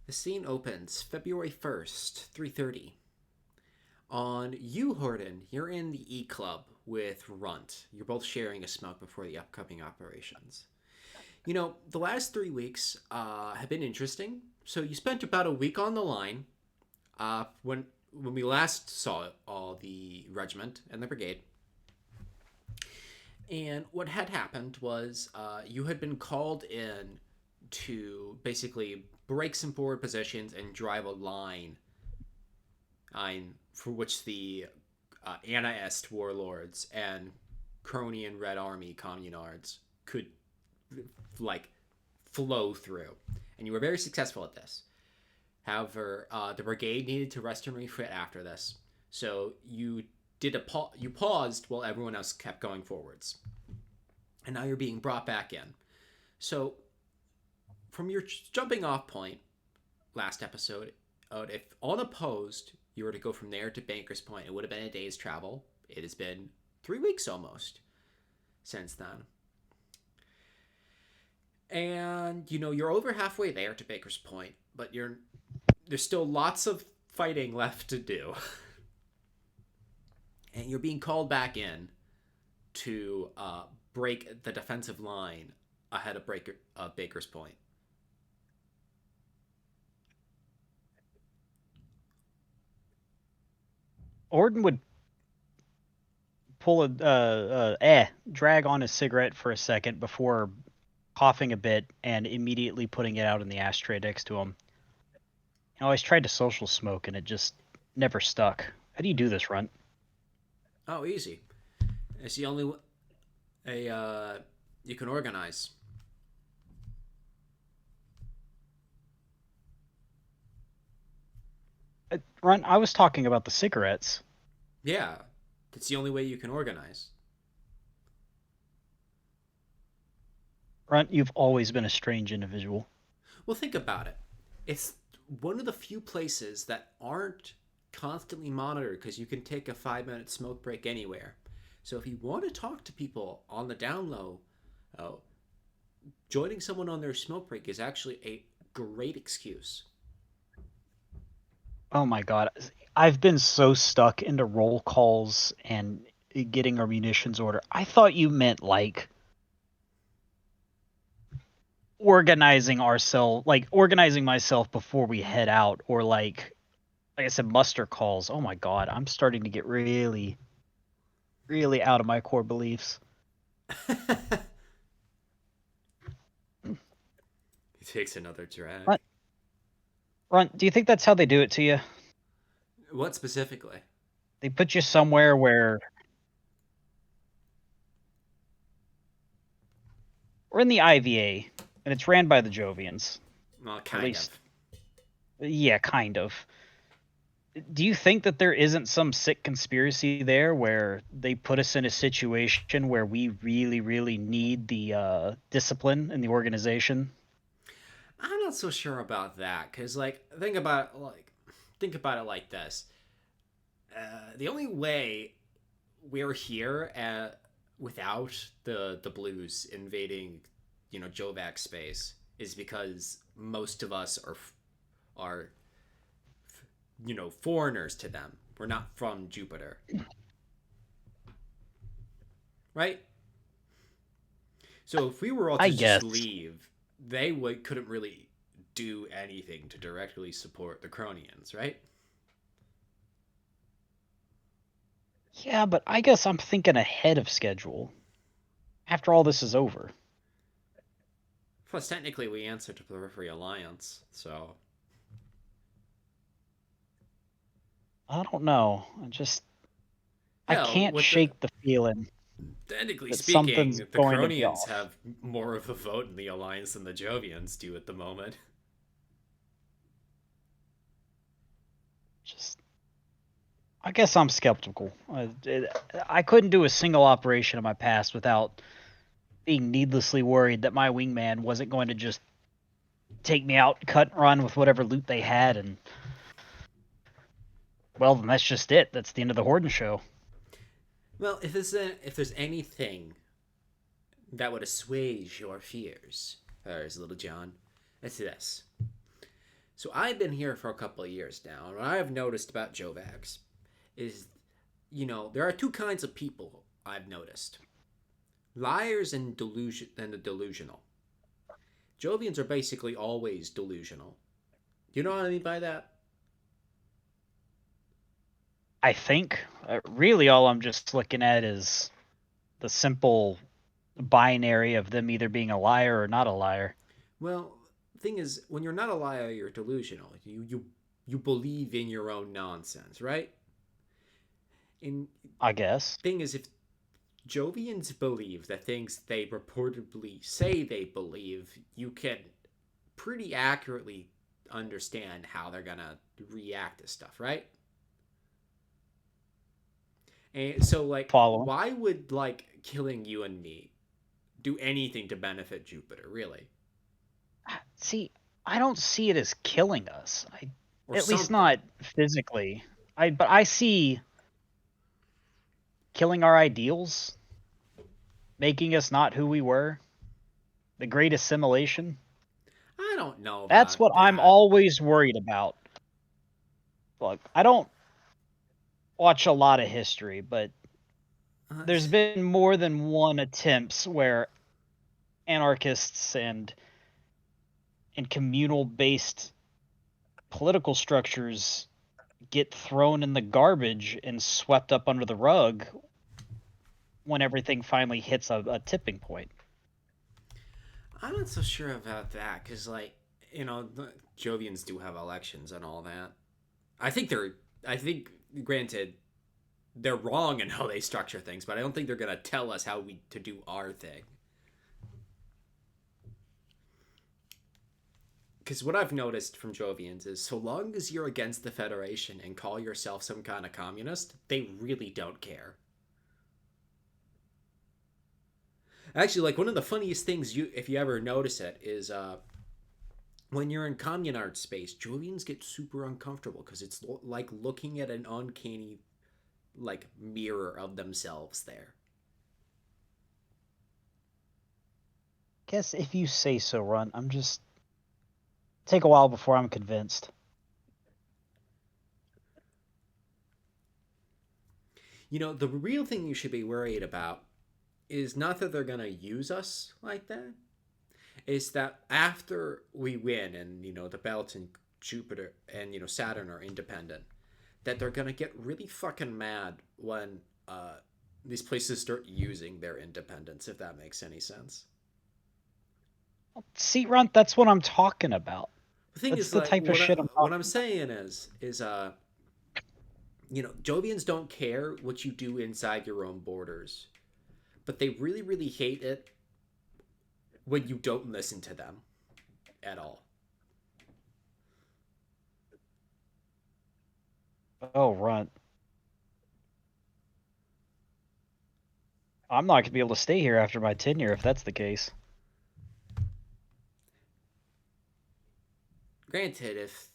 The scene opens February 1st, 3:30. On you, Hordon, you're in the E Club with Runt. You're both sharing a smoke before the upcoming operations. The last 3 weeks have been interesting. So you spent about a week on the line when we last saw all the regiment and the brigade. And what had happened was you had been called in to basically break some forward positions and drive a line for which the Anarchist warlords and Crony and Red Army communards could like flow through, and you were very successful at this. However, the brigade needed to rest and refit after this, so you paused while everyone else kept going forwards, and now you're being brought back in. So, from your jumping off point last episode, if unopposed you were to go from there to Banker's Point, it would have been a day's travel. It has been 3 weeks almost since then. And you're over halfway there to Baker's Point, but there's still lots of fighting left to do. And you're being called back in to break the defensive line ahead of Baker's Point. Hordon would drag on his cigarette for a second before coughing a bit and immediately putting it out in the ashtray next to him. I always tried to social smoke and it just never stuck. How do you do this, Runt? Oh, easy. It's the only way you can organize. Runt, I was talking about the cigarettes. Yeah, that's the only way you can organize. Runt, you've always been a strange individual. Well, think about it. It's one of the few places that aren't constantly monitored because you can take a 5-minute smoke break anywhere. So if you want to talk to people on the down low, oh, joining someone on their smoke break is actually a great excuse. Oh my god. I've been so stuck into roll calls and getting our munitions order. I thought you meant like organizing myself before we head out, or like I said, muster calls. Oh my god, I'm starting to get really, really out of my core beliefs. He takes another drag. Runt, Runt, do you think that's how they do it to you? What specifically? They put you somewhere where we're in the IVA, and it's ran by the Jovians. Well, At kind least, of. yeah, kind of. Do you think that there isn't some sick conspiracy there where they put us in a situation where we really, really need the discipline in the organization? I'm not so sure about that because, think about it like this: the only way we're here without the Blues invading, Jovac space is because most of us are foreigners to them. We're not from Jupiter, right? So if we were all I to just guess. leave, couldn't really do anything to directly support the Cronians, right? Yeah, but I guess I'm thinking ahead of schedule. After all this is over. Plus, technically, we answer to Periphery Alliance, so I don't know. I hell, can't shake the feeling technically that speaking, something's the going to be Cronians off. have more of a vote in the alliance than the Jovians do at the moment. Just I guess I'm skeptical. I couldn't do a single operation in my past without being needlessly worried that my wingman wasn't going to just take me out, cut and run with whatever loot they had, and well, then that's just it. That's the end of the Hordon show. Well, if there's anything that would assuage your fears, there's Little John, it's this: So I've been here for a couple of years now, and what I have noticed about Jovax is, there are two kinds of people I've noticed: liars and the delusional. Jovians are basically always delusional. Do you know what I mean by that? I think really all I'm just looking at is the simple binary of them either being a liar or not a liar. Well, the thing is, when you're not a liar, you're delusional. You believe in your own nonsense, right? And I guess. thing is, if Jovians believe the things they reportedly say they believe, you can pretty accurately understand how they're gonna react to stuff, right? And so, like, Following. why would killing you and me do anything to benefit Jupiter, really, See, I don't see it as killing us. or At least something? not physically. But I see killing our ideals, making us not who we were, the great assimilation. I don't know That's about what I'm that. always worried about. Look, I don't watch a lot of history, but Uh, there's been more than one attempts where anarchists and communal based political structures get thrown in the garbage and swept up under the rug when everything finally hits a tipping point. I'm not so sure about that because, the Jovians do have elections and all that. I think they're. I think, granted, they're wrong in how they structure things, but I don't think they're gonna tell us how we to do our thing. Because what I've noticed from Jovians is, so long as you're against the Federation and call yourself some kind of communist, they really don't care. Actually, like one of the funniest things if you ever notice it, is when you're in communard space, Jovians get super uncomfortable because it's like looking at an uncanny mirror of themselves there. Guess if you say so, Run. I'm just take a while before I'm convinced. The real thing you should be worried about is not that they're gonna use us like that. Is that after we win and the belt and Jupiter and Saturn are independent, that they're gonna get really fucking mad when these places start using their independence, if that makes any sense. See, Runt, that's what I'm talking about. The thing That's is, the like, type of shit I'm what I'm talking about. saying is Jovians don't care what you do inside your own borders, but they really really hate it when you don't listen to them at all. Oh, Runt. I'm not gonna be able to stay here after my tenure if that's the case. Granted, if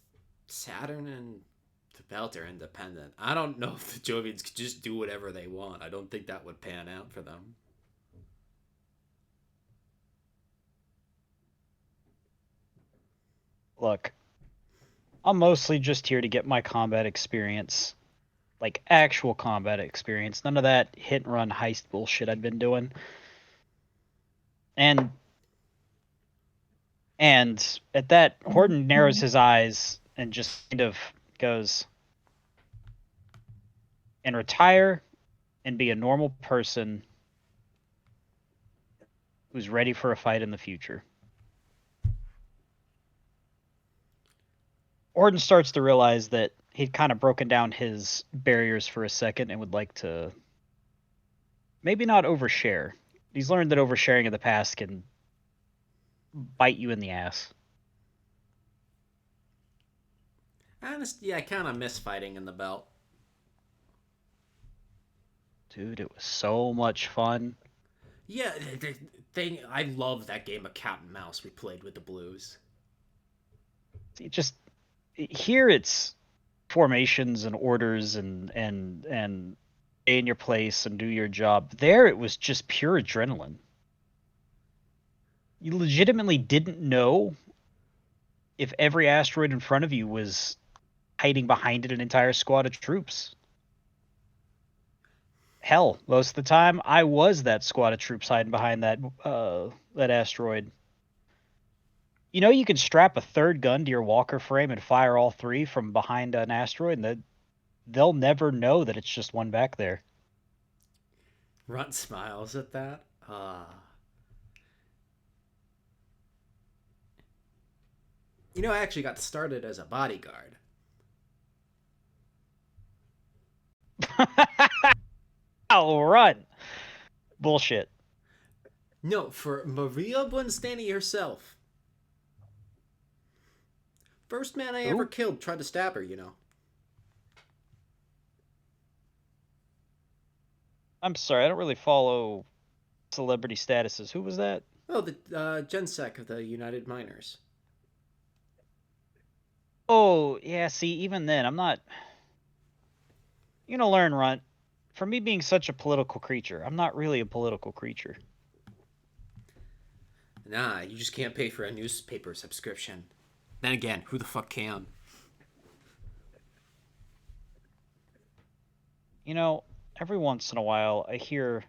Saturn and the belt are independent, I don't know if the Jovians could just do whatever they want. I don't think that would pan out for them. Look, I'm mostly just here to get my combat experience. Like actual combat experience. None of that hit and run heist bullshit I've been doing. And at that, Hordon narrows his eyes and just kind of goes, and retire and be a normal person who's ready for a fight in the future. Hordon starts to realize that he'd kind of broken down his barriers for a second and would like to maybe not overshare. He's learned that oversharing in the past can bite you in the ass. Honestly, I kind of miss fighting in the belt. Dude, it was so much fun. Yeah, I love that game of cat and mouse we played with the Blues. It just here it's formations and orders and stay in your place and do your job. There it was just pure adrenaline. You legitimately didn't know if every asteroid in front of you was hiding behind it an entire squad of troops? Hell, most of the time I was that squad of troops hiding behind that asteroid. You know, you can strap a third gun to your walker frame and fire all three from behind an asteroid, and they'll never know that it's just one back there. Runt smiles at that. You know, I actually got started as a bodyguard. I'll run. Bullshit. No, for Maria Buonstani herself. First man I ever killed tried to stab her, you know. I'm sorry, I don't really follow celebrity statuses. Who was that? Oh, the Gensec of the United Miners. Oh, yeah, see, even then, I'm not... You know, learn, Runt. For me being such a political creature, I'm not really a political creature. Nah, you just can't pay for a newspaper subscription. Then again, who the fuck can? You know, every once in a while, I hear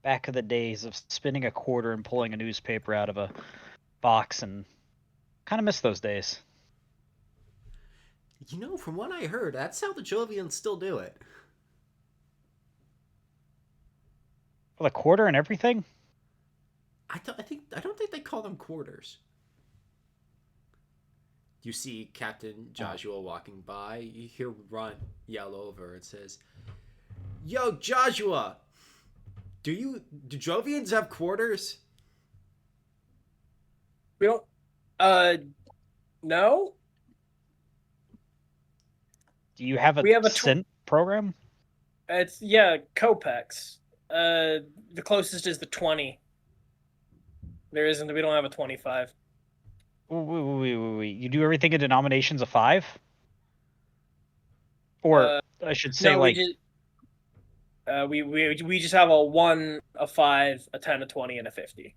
back of the days of spinning a quarter and pulling a newspaper out of a box, and kind of miss those days. You know, from what I heard, that's how the Jovians still do it. With a quarter and everything? I don't think they call them quarters. You see Captain Jozsua walking by. You hear Runt yell over. It says, "Yo, Jozsua, do Jovians have quarters?" We don't. No. Do you have a, cent program? It's Copex. The closest is the 20. There isn't. We don't have a 25. Wait. You do everything in denominations of 5? Or I should say, no, we just have a 1, a 5, a 10, a 20, and a 50.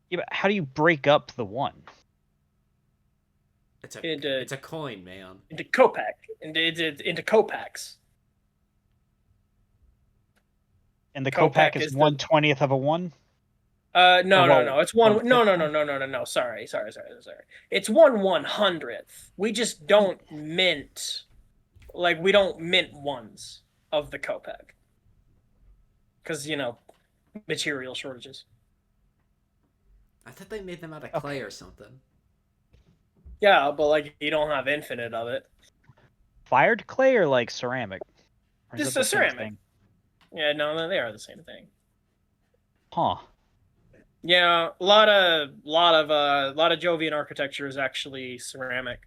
Yeah, but how do you break up the 1? It's a coin, man. Into Copac. Into Copacs. And the Copac is 1/20th of a 1? No. It's one. No. Sorry. It's 1/100th. We just don't mint. Like, we don't mint ones of the Copac. Because, material shortages. I thought they made them out of clay or something. Yeah, but, like, you don't have infinite of it. Fired clay or, like, ceramic? Or Just a ceramic. Yeah, no, they are the same thing. Huh. Yeah, a lot of Jovian architecture is actually ceramic.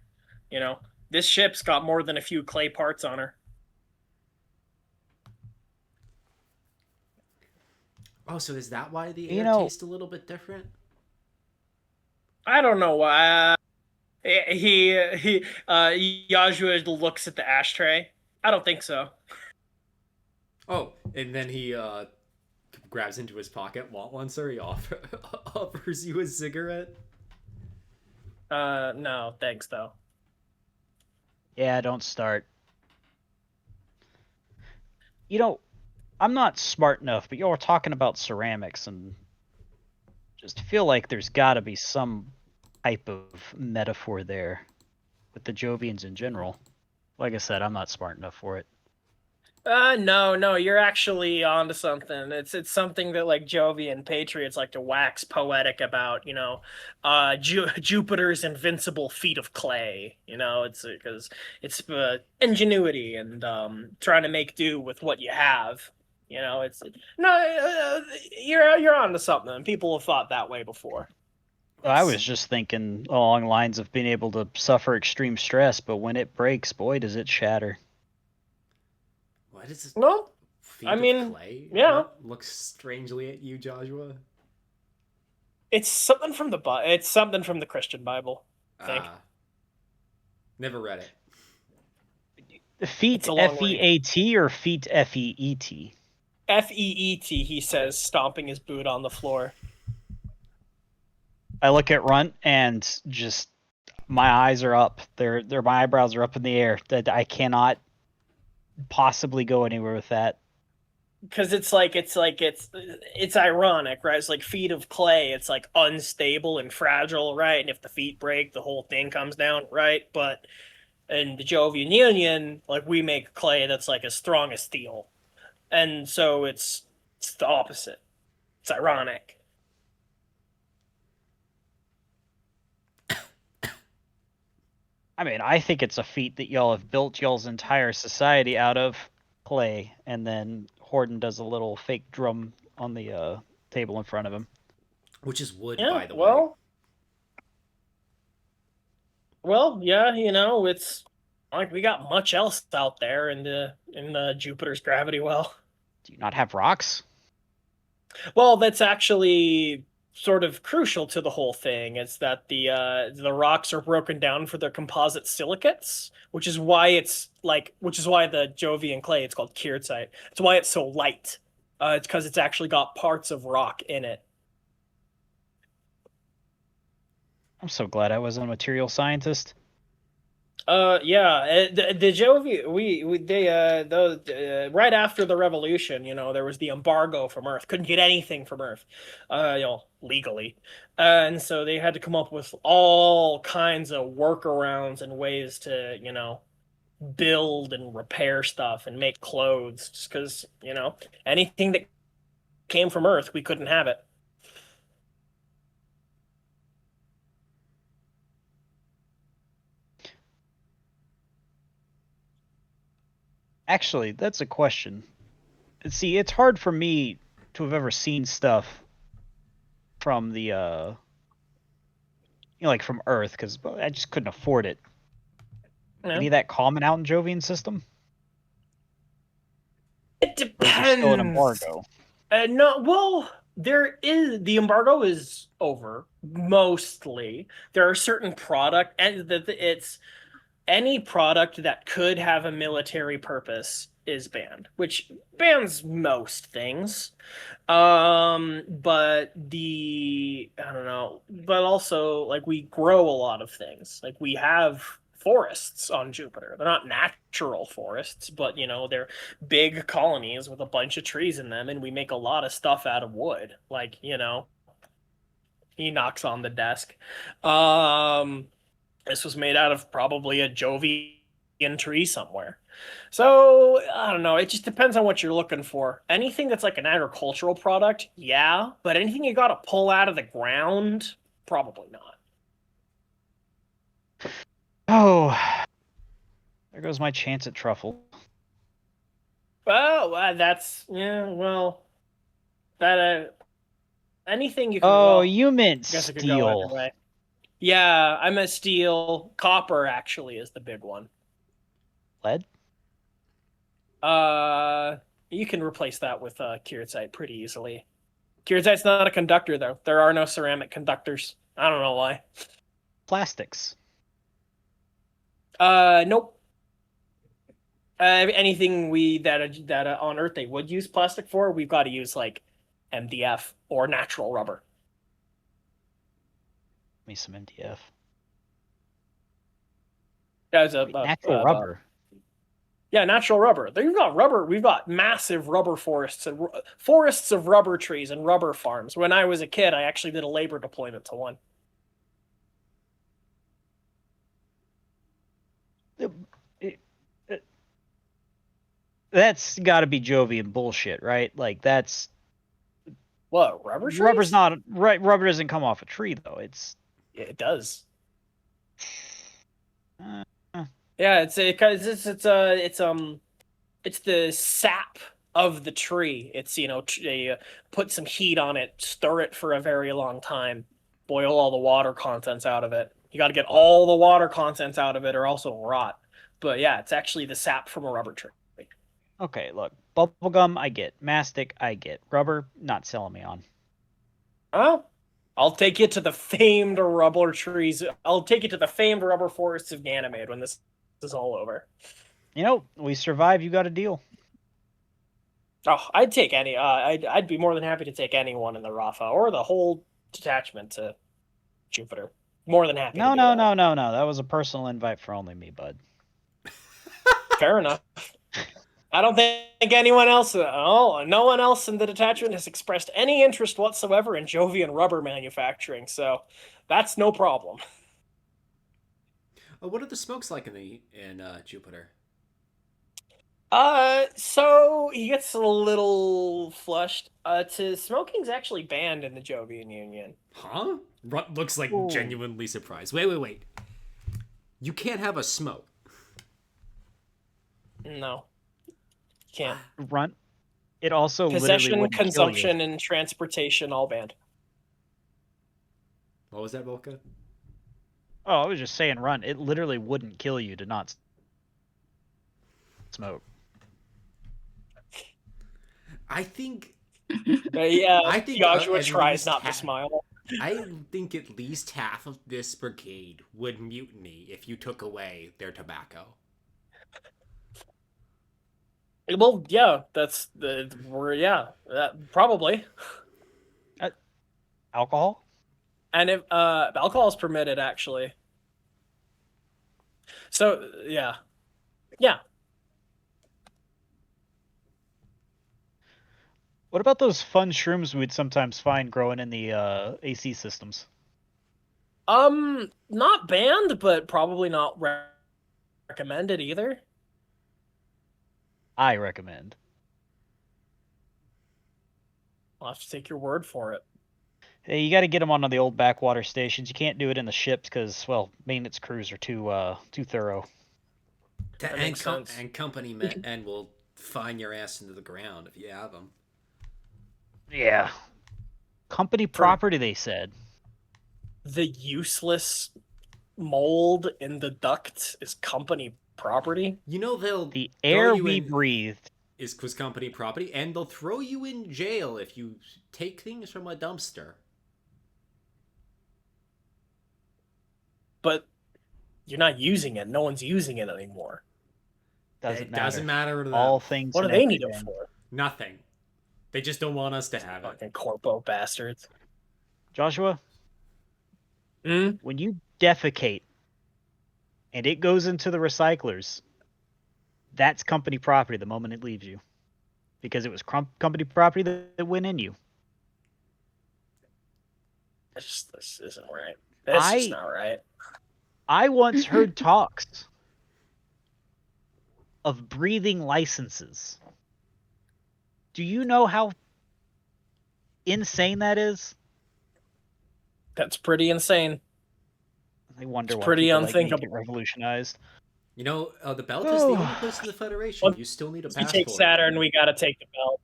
This ship's got more than a few clay parts on her. Oh, so is that why the air tastes a little bit different? I don't know why. Yozsua looks at the ashtray. I don't think so. Oh, and then he grabs into his pocket. Want one, sir? He offers you a cigarette. No, thanks though. Yeah, don't start. I'm not smart enough, but you're talking about ceramics, and just feel like there's got to be some type of metaphor there with the Jovians in general. Like I said, I'm not smart enough for it. No, you're actually onto something. It's something that, like, Jovian patriots like to wax poetic about, Jupiter's invincible feet of clay. It's because it's ingenuity and trying to make do with what you have. You're onto something. People have thought that way before. I was just thinking along lines of being able to suffer extreme stress, but when it breaks, boy, does it shatter. What is this? No, I mean, clay? Yeah. Looks strangely at you, Jozsua. It's something from the Christian Bible, I think. Never read it. Feet F-E-A-T or feet F-E-E-T? F-E-E-T, he says, stomping his boot on the floor. I look at Runt and just my eyes are up. My eyebrows are up in the air. That I cannot possibly go anywhere with that. Because it's ironic, right? It's like feet of clay. It's like unstable and fragile, right? And if the feet break, the whole thing comes down, right? But in the Jovian Union, like we make clay that's like as strong as steel, and so it's the opposite. It's ironic. I mean, I think it's a feat that y'all have built y'all's entire society out of clay, and then Hordon does a little fake drum on the table in front of him. Which is wood, Yeah, by the way. well, yeah, it's like we got much else out there in the Jupiter's gravity well. Do you not have rocks? Well, that's actually sort of crucial to the whole thing. It's that the rocks are broken down for their composite silicates, which is why the Jovian clay, it's called Kierzite. It's why it's so light. It's because it's actually got parts of rock in it. I'm so glad I wasn't a material scientist. Yeah, the Jovi, we they those right after the revolution, there was the embargo from Earth. Couldn't get anything from Earth, legally, and so they had to come up with all kinds of workarounds and ways to, build and repair stuff and make clothes. Just because, anything that came from Earth, we couldn't have it. Actually, that's a question. See, it's hard for me to have ever seen stuff from the like from Earth, because I just couldn't afford it. Yeah. Any of that common out in Jovian system? It depends. Still an embargo. No, well, the embargo is over mostly. There are certain product, and it's any product that could have a military purpose is banned, which bans most things. But I don't know, but also like we grow a lot of things. Like we have forests on Jupiter. They're not natural forests, but they're big colonies with a bunch of trees in them, and we make a lot of stuff out of wood. Like, he knocks on the desk. This was made out of probably a Jovian tree somewhere. So, I don't know. It just depends on what you're looking for. Anything that's like an agricultural product, yeah. But anything you got to pull out of the ground, probably not. Oh, there goes my chance at truffle. Well, well, that anything you can. Oh, well, you meant I guess it could go either steel. way. Yeah, I meant steel. Copper actually is the big one. Lead? You can replace that with Kierzite pretty easily. Kierzite's not a conductor though. There are no ceramic conductors. I don't know why. Plastics. Nope. Anything that on Earth they would use plastic for, we've got to use like MDF or natural rubber. Give me some MDF. That's natural rubber. Yeah, natural rubber. We've got rubber. We've got massive rubber forests and forests of rubber trees and rubber farms. When I was a kid, I actually did a labor deployment to one. That's got to be Jovian bullshit, right? Like that's what rubber trees? Rubber's not right. Rubber doesn't come off a tree though. It does. Yeah, it's the sap of the tree. It's they put some heat on it, stir it for a very long time, boil all the water contents out of it. You got to get all the water contents out of it, or else it'll rot. But yeah, it's actually the sap from a rubber tree. Okay, look, bubblegum I get, mastic I get, rubber not selling me on. Oh, I'll take you to the famed rubber trees. I'll take you to the famed rubber forests of Ganymede when this is all over. We survive. You got a deal. Oh, I'd take any. I'd be more than happy to take anyone in the Rafa or the whole detachment to Jupiter. More than happy. No, to do no, that. no, no, no. That was a personal invite for only me, bud. Fair enough. I don't think anyone else. Oh, no one else in the detachment has expressed any interest whatsoever in Jovian rubber manufacturing, so that's no problem. What are the smokes like in Jupiter? So he gets a little flushed. Smoking's actually banned in the Jovian Union. Huh? Runt looks like Ooh. genuinely surprised. Wait. You can't have a smoke. No, can't. Runt. It also literally Possession, wouldn't kill you. consumption, and transportation all banned. What was that, Volca? Oh, I was just saying, Runt. It literally wouldn't kill you to not smoke. I think Yeah, I think, Joshua at tries least not to smile. I think at least half of this brigade would mutiny if you took away their tobacco. Well, yeah, probably. Alcohol? And if alcohol is permitted, actually. So yeah. What about those fun shrooms we'd sometimes find growing in the AC systems? Not banned, but probably not recommended either. I recommend. I'll have to take your word for it. Hey, you got to get them onto the old backwater stations. You can't do it in the ships because, well, maintenance crews are too thorough. That makes sense. And company men will fine your ass into the ground if you have them. Yeah. Company property, they said. The useless mold in the duct is company property. You know The air we breathed was company property, and they'll throw you in jail if you take things from a dumpster. But you're not using it. No one's using it anymore. Doesn't matter to them. All things. What do they need it for? Nothing. They just don't want us to have it. Fucking corpo bastards. Joshua, Hmm? when you defecate and it goes into the recyclers, that's company property the moment it leaves you. Because it was company property that went in you. This isn't right. This is not right. I once heard talks of breathing licenses. Do you know how insane that is? That's pretty insane. I wonder It's why pretty people like me unthinkable. get revolutionized. You know, the belt is the only place in the Federation you still need a If we passport. take Saturn, we gotta take the belt.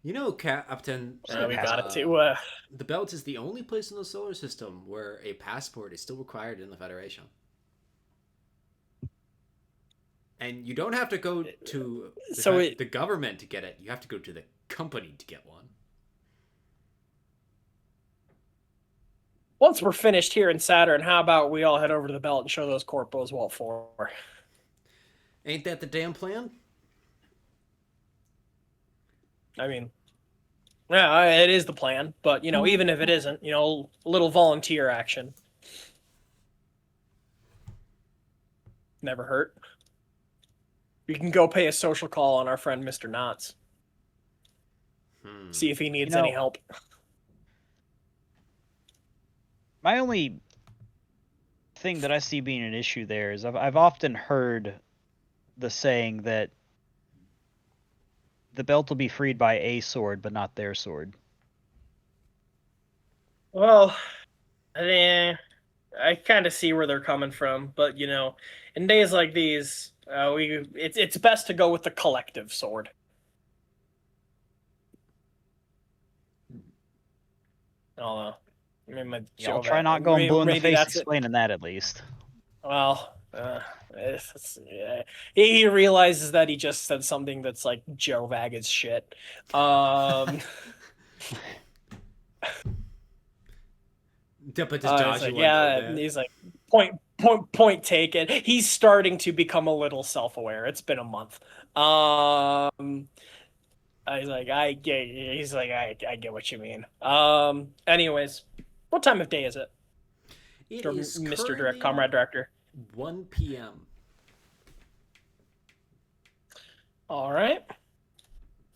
You know, Captain. We gotta do. The belt is the only place in the solar system where a passport is still required in the Federation. And you don't have to go to the government to get it. You have to go to the company to get one. Once we're finished here in Saturn, how about we all head over to the belt and show those corpos what for? Ain't that the damn plan? I mean, yeah, it is the plan. But, even if it isn't, a little volunteer action. Never hurt. We can go pay a social call on our friend Mr. Knotts. See if he needs any help. My only thing that I see being an issue there is I've often heard the saying that the belt will be freed by a sword, but not their sword. Well, I kind of see where they're coming from, but in days like these, it's best to go with the collective sword. I don't know. I'll try not going blue in the face explaining that at least. Well, he realizes that he just said something that's like Joe Vaga's shit. But does Joshua he's like, point taken. He's starting to become a little self-aware. It's been a month. He's like, I get what you mean. Anyways, What time of day is it, It is Mr. currently Comrade Director? 1 p.m. All right.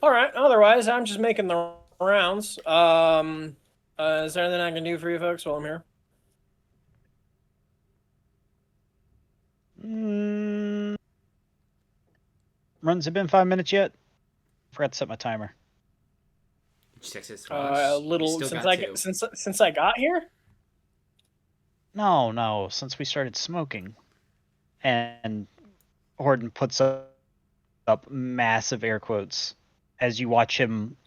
All right. Otherwise, I'm just making the rounds. Is there anything I can do for you folks while I'm here? Runs it been 5 minutes yet? Forgot to set my timer. A little since I got here. No, since we started smoking. And Hordon puts up massive air quotes as you watch him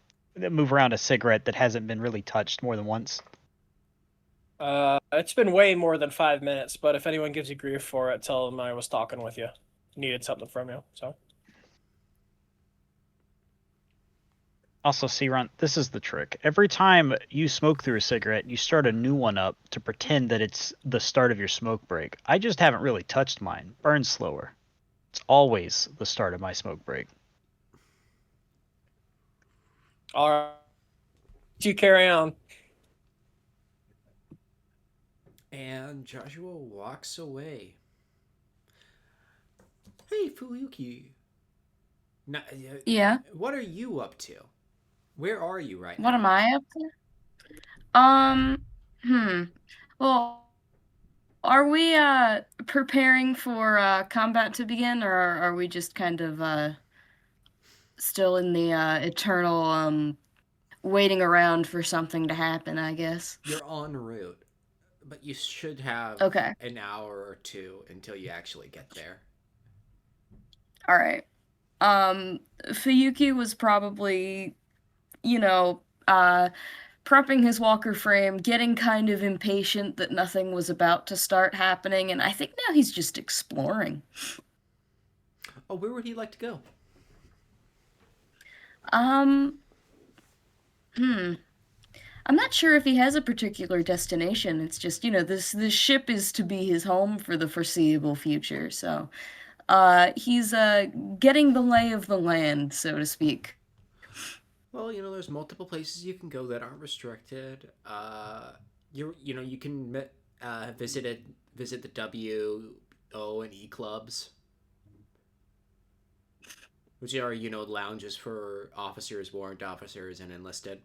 move around a cigarette that hasn't been really touched more than once. It's been way more than 5 minutes, but if anyone gives you grief for it, tell them I was talking with you. Needed something from you, so. Also, C-Runt, this is the trick. Every time you smoke through a cigarette, you start a new one up to pretend that it's the start of your smoke break. I just haven't really touched mine. Burns slower. It's always the start of my smoke break. All right. You carry on. And Jozsua walks away. Hey, Fuyuki. Yeah. What are you up to? Where are you right now? What am I up to? Well, are we preparing for combat to begin, or are we just kind of still in the eternal waiting around for something to happen, I guess? You're en route, but you should have an hour or two until you actually get there. All right. Fuyuki was probably, prepping his walker frame, getting kind of impatient that nothing was about to start happening, and I think now he's just exploring. Oh, where would he like to go? I'm not sure if he has a particular destination. It's just, this ship is to be his home for the foreseeable future, so he's getting the lay of the land, so to speak. Well, there's multiple places you can go that aren't restricted. You can visit the W, O, and E clubs, which are lounges for officers, warrant officers, and enlisted.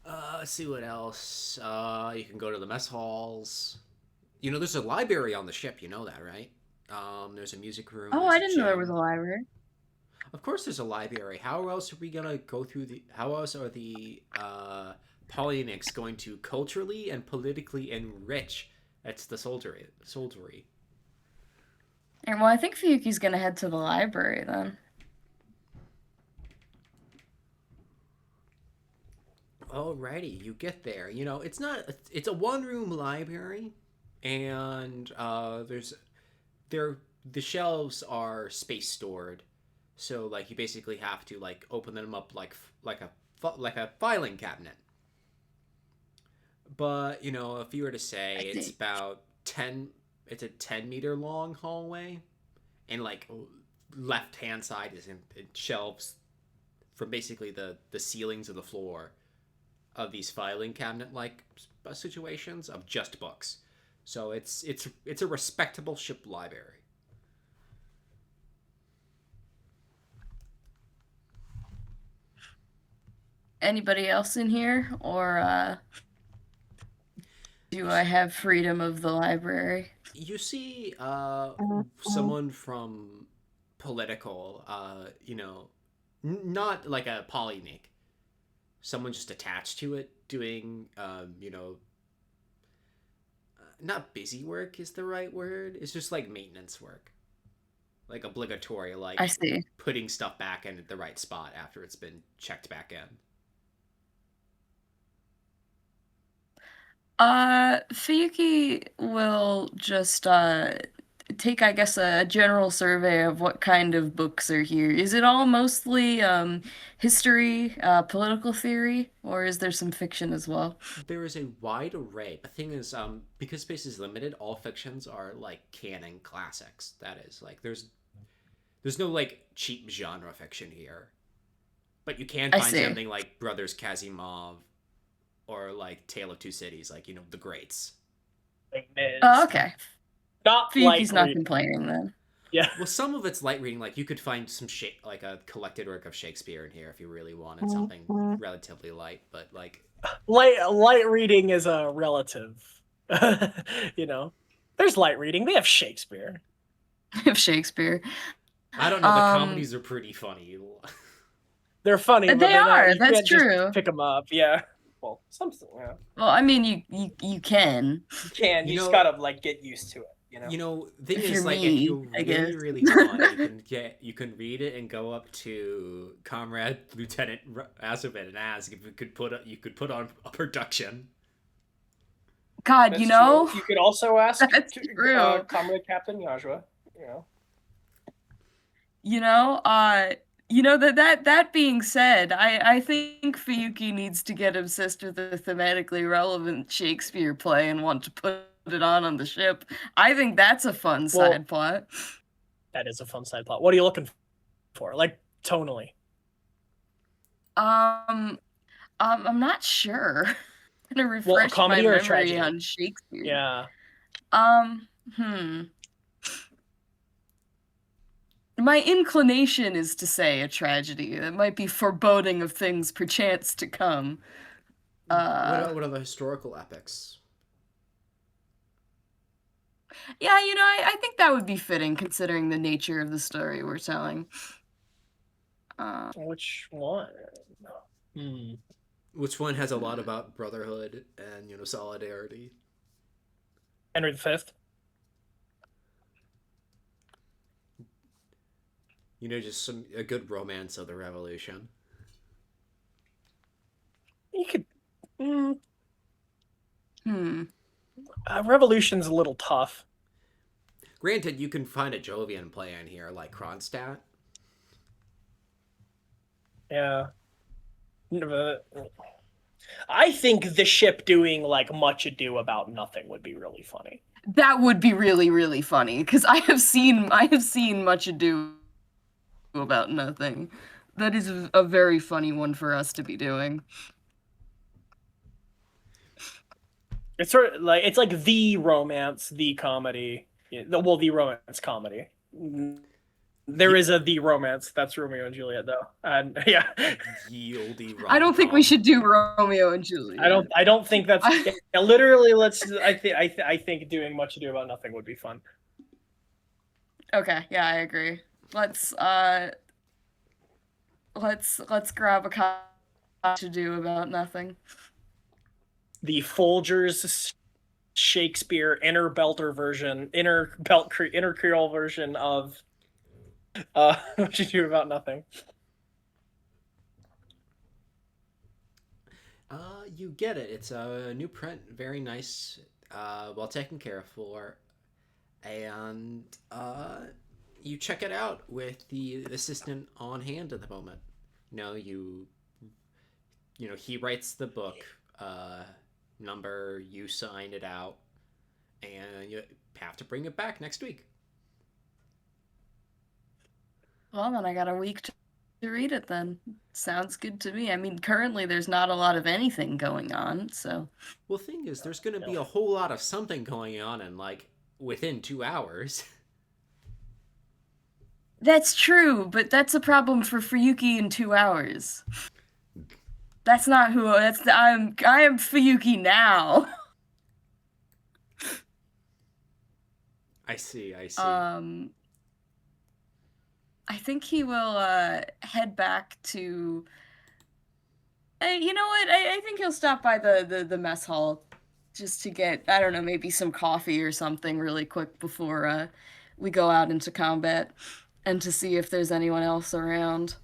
Let's see what else. You can go to the mess halls. There's a library on the ship. You know that, right? There's a music room. Oh, I didn't know there was a library. Of course there's a library. How else are we gonna go through how else are the Polynics going to culturally and politically enrich the soldiery? Well, I think Fuyuki's gonna head to the library then. Alrighty, you get there. It's a one-room library, and the shelves are space stored, so you basically have to open them up like a filing cabinet. But if you were to say it's about 10, it's a 10-meter long hallway, and left hand side is in shelves from basically the ceilings of the floor of these filing cabinet situations of just books. So it's a respectable ship library. Anybody else in here, or do I have freedom of the library? You see someone from political, not like a polynic, someone just attached to it doing, not busy work is the right word. It's just maintenance work. Obligatory, I see. Putting stuff back in at the right spot after it's been checked back in. Fuyuki will just take, I guess, a general survey of what kind of books are here. Is it all mostly history, political theory, or is there some fiction as well? There is a wide array. The thing is, because space is limited, all fictions are canon classics. That is, there's no cheap genre fiction here. But you can I find see. something like Brothers Kazimov or like Tale of Two Cities, like, the greats. Like Miz. Oh, okay. Not Fuyuki's not like complaining then. yeah. Well, some of it's light reading. Like, you could find some like a collected work of Shakespeare in here if you really wanted something relatively light. But like, Light reading is a relative. There's light reading. They have Shakespeare. Of Shakespeare. I don't know. The comedies are pretty funny. They're funny. But They are. you That's can't just true. pick them up. Yeah. Well, yeah. Well, I mean, you can. You can. You You just know- gotta like get used to it. Thing If is, you're like, me, if you I really, guess. really want, you can read it and go up to Comrade Lieutenant Azubin and ask if you could put on a production. God, That's you know, true. You could also ask That's true. Comrade Captain Jozsua. that being said, I think Fuyuki needs to get obsessed with a thematically relevant Shakespeare play and want to put it on the ship. I think that's a fun side plot. That is a fun side plot. What are you looking for? Like tonally? I'm not sure. I'm gonna refresh comedy my or a memory tragedy? on Shakespeare. Yeah. My inclination is to say a tragedy. It might be foreboding of things perchance to come. What are the historical epics? Yeah, I think that would be fitting considering the nature of the story we're telling. Which one? Which one has a lot about brotherhood and solidarity? Henry V. Just a good romance of the revolution. You could. Revolution's a little tough. Granted, you can find a Jovian play in here, like Kronstadt. Yeah. I think the ship doing like Much Ado About Nothing would be really funny. That would be really, really funny because I have seen Much Ado About Nothing. That is a very funny one for us to be doing. It's sort of like the romance, the comedy. The romance comedy. There is the romance. That's Romeo and Juliet, though, and yeah. I don't think we should do Romeo and Juliet. I don't think that's literally. I think doing Much Ado About Nothing would be fun. Okay, yeah, I agree. Let's grab a copy to do about nothing. The Folgers Shakespeare inner Creole version of What You Do About Nothing. You get it. It's a new print, very nice, well taken care for, and you check it out with the assistant on hand at the moment. He writes the book number, you sign it out, and you have to bring it back next week. Well, then I got a week to read it then. Sounds good to me. I mean, currently there's not a lot of anything going on, so... Well, thing is, there's going to be a whole lot of something going on in, within 2 hours. That's true, but that's a problem for Fuyuki in 2 hours. That's not who... I am Fuyuki now. I see. I think he will head back to... you know what? I think he'll stop by the mess hall just to get, I don't know, maybe some coffee or something really quick before we go out into combat, and to see if there's anyone else around.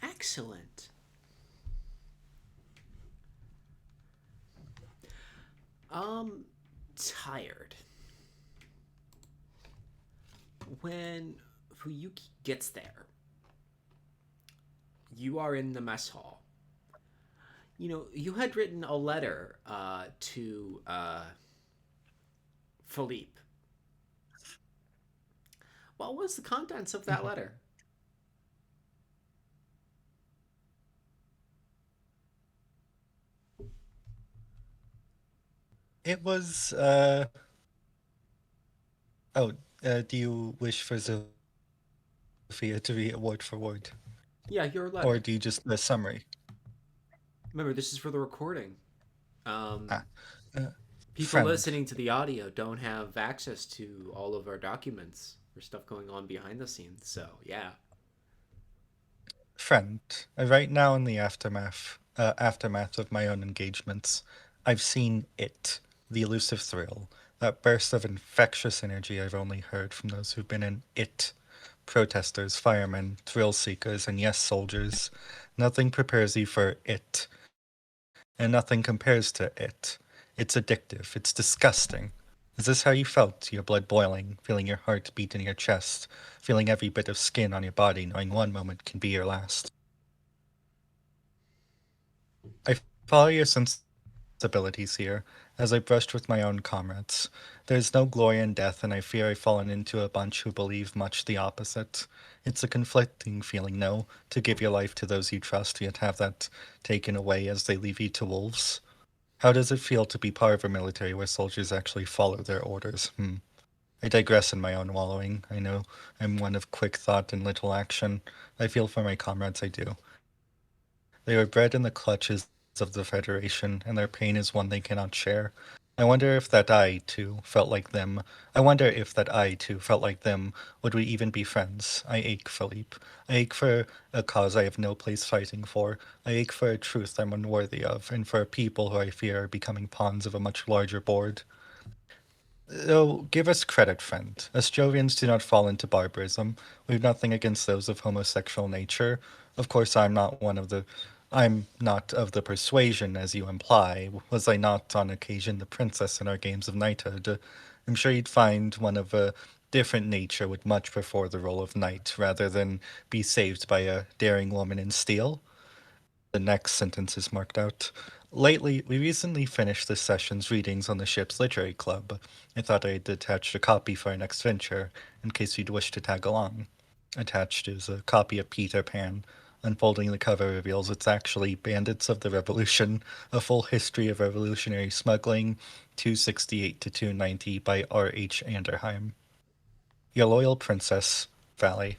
Excellent. Tired. When Fuyuki gets there, you are in the mess hall. You had written a letter to Philippe. What was the contents of that letter? It was, do you wish for Zoifiya to read it word for word? Yeah, your letter. Or do you just a summary? Remember, this is for the recording. Ah, People friend. listening to the audio don't have access to all of our documents. There's stuff going on behind the scenes, so yeah. Friend, right now in the aftermath of my own engagements, I've seen it, the elusive thrill, that burst of infectious energy I've only heard from those who've been in it. Protesters, firemen, thrill seekers, and yes, soldiers. Nothing prepares you for it, and nothing compares to it. It's addictive. It's disgusting. Is this how you felt? Your blood boiling, feeling your heart beat in your chest, feeling every bit of skin on your body, knowing one moment can be your last. I follow your sensibilities here, as I brushed with my own comrades. There's no glory in death, and I fear I've fallen into a bunch who believe much the opposite. It's a conflicting feeling, no, to give your life to those you trust, yet have that taken away as they leave you to wolves. How does it feel to be part of a military where soldiers actually follow their orders? I digress in my own wallowing. I know I'm one of quick thought and little action. I feel for my comrades, I do. They were bred in the clutches of the Federation, and their pain is one they cannot share. I wonder if that I, too, felt like them. Would we even be friends? I ache, Philippe. I ache for a cause I have no place fighting for. I ache for a truth I'm unworthy of, and for a people who I fear are becoming pawns of a much larger board. Though, give us credit, friend. Us Jovians do not fall into barbarism. We've nothing against those of homosexual nature. Of course, I'm not of the persuasion, as you imply. Was I not, on occasion, the princess in our games of knighthood? I'm sure you'd find one of a different nature would much prefer the role of knight, rather than be saved by a daring woman in steel. The next sentence is marked out. Lately, we recently finished this session's readings on the ship's literary club. I thought I'd attached a copy for our next venture, in case you'd wish to tag along. Attached is a copy of Peter Pan. Unfolding the cover reveals it's actually Bandits of the Revolution, a full history of revolutionary smuggling, 268 to 290 by R.H. Anderheim. Your loyal princess, Valley.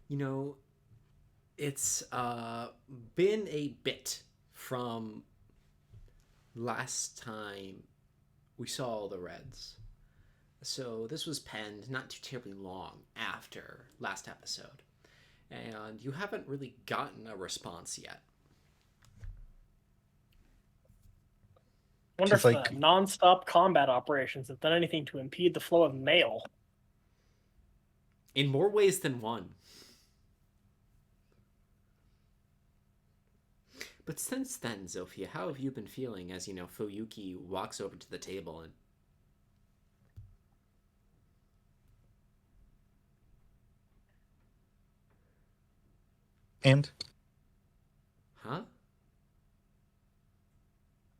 You know, it's been a bit from last time we saw the Reds. So this was penned not too terribly long after last episode. And you haven't really gotten a response yet. I wonder if She's like- the non-stop combat operations have done anything to impede the flow of mail. In more ways than one. But since then, Zoifiya, how have you been feeling as, Fuyuki walks over to the table and... And? Huh?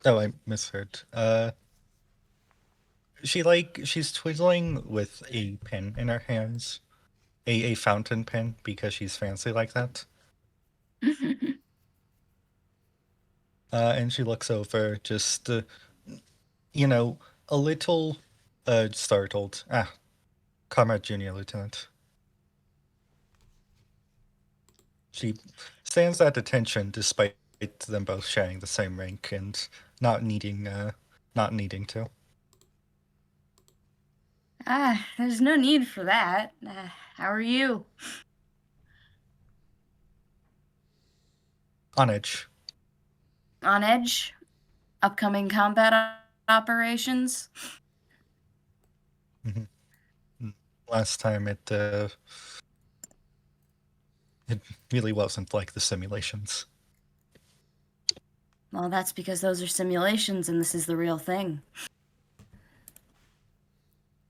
Oh, I misheard. She's twiddling with a pen in her hands. A fountain pen, because she's fancy like that. And she looks over, just, a little, startled. Comrade Junior Lieutenant. She stands at attention despite them both sharing the same rank and not needing to. There's no need for that. How are you? On edge. On edge? Upcoming combat operations? Mm-hmm. Last time it really wasn't like the simulations. Well, that's because those are simulations and this is the real thing.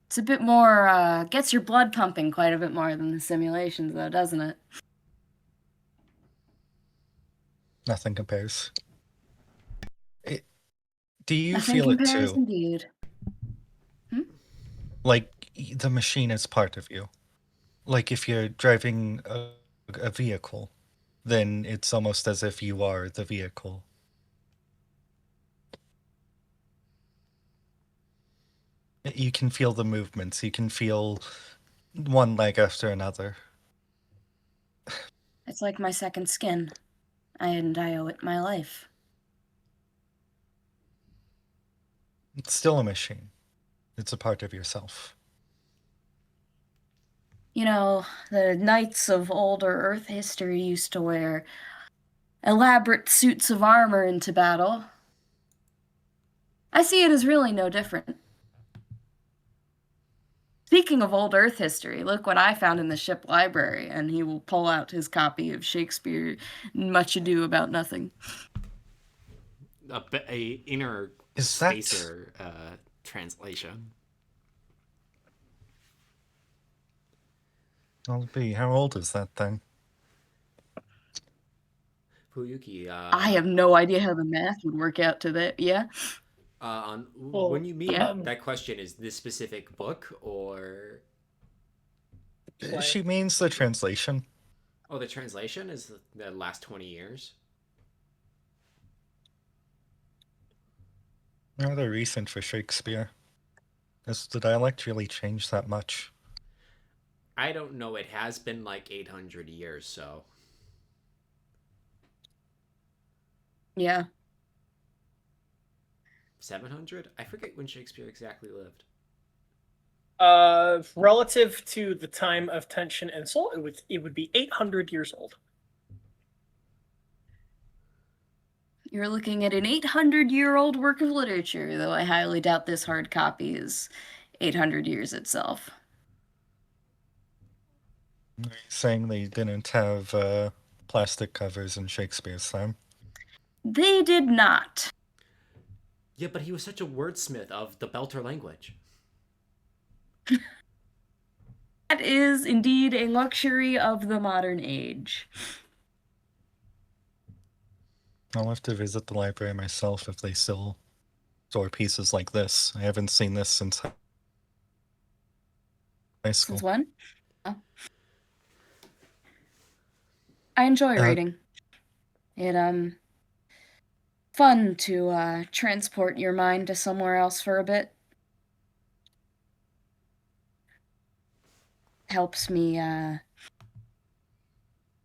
It's a bit more, gets your blood pumping quite a bit more than the simulations, though, doesn't it? Nothing compares. Do you Nothing feel it compares, too? indeed. Like the machine is part of you. Like if you're driving a vehicle, then it's almost as if you are the vehicle. You can feel the movements. You can feel one leg after another. It's like my second skin, and I owe it my life. It's still a machine. It's a part of yourself. You know, the knights of older Earth history used to wear elaborate suits of armor into battle. I see it as really no different. Speaking of old Earth history, look what I found in the ship library, and he will pull out his copy of Shakespeare, Much Ado About Nothing. A inner Is that- spacer translation. I'll be. How old is that thing? Fuyuki, I have no idea how the math would work out to that. Yeah. Well, when you mean yeah. that question, is this specific book or Play. She means the translation. the translation is the last 20 years? Rather recent for Shakespeare. Has the dialect really changed that much? I don't know. It has been like 800 years, so. Yeah. 700? I forget when Shakespeare exactly lived. Relative to the time of tension and soul, it would be 800 years old. You're looking at an 800-year-old work of literature, though I highly doubt this hard copy is 800 years itself. Are you saying they didn't have plastic covers in Shakespeare's time? They did not. Yeah, but he was such a wordsmith of the Belter language. That is indeed a luxury of the modern age. I'll have to visit the library myself if they still store pieces like this. I haven't seen this since high school. Since when? Oh. I enjoy reading. It fun to transport your mind to somewhere else for a bit. Helps me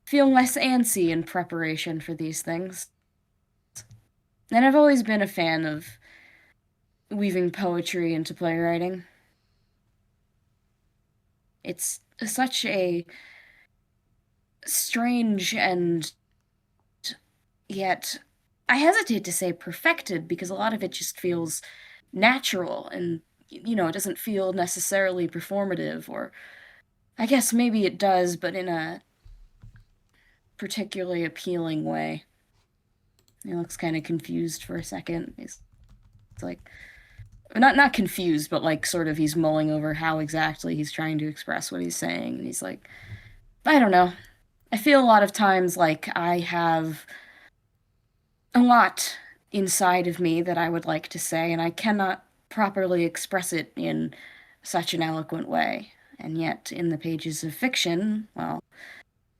feel less antsy in preparation for these things. And I've always been a fan of weaving poetry into playwriting. It's such a strange and yet, I hesitate to say perfected, because a lot of it just feels natural and, you know, it doesn't feel necessarily performative, or I guess maybe it does, but in a particularly appealing way. He looks kind of confused for a second. He's like, not confused, but like sort of he's mulling over how exactly he's trying to express what he's saying. And he's like, I don't know. I feel a lot of times like I have a lot inside of me that I would like to say, and I cannot properly express it in such an eloquent way. And yet, in the pages of fiction, well,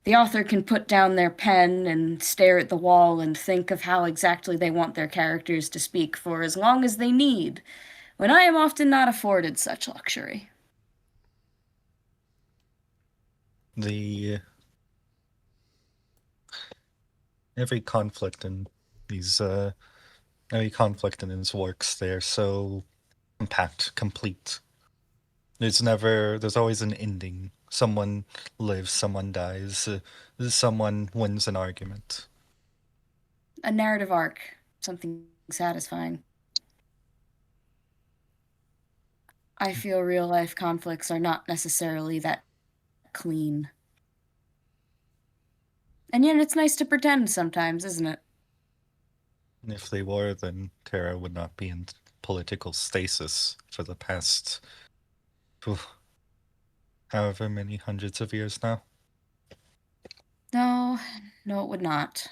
the author can put down their pen and stare at the wall and think of how exactly they want their characters to speak for as long as they need, when I am often not afforded such luxury. Every conflict in these conflict in his works, they're so compact, complete. There's always an ending. Someone lives, someone dies, someone wins an argument. A narrative arc, something satisfying. I feel real life conflicts are not necessarily that clean. And yet it's nice to pretend sometimes, isn't it? If they were, then Terra would not be in political stasis for the past however many hundreds of years now. No, it would not.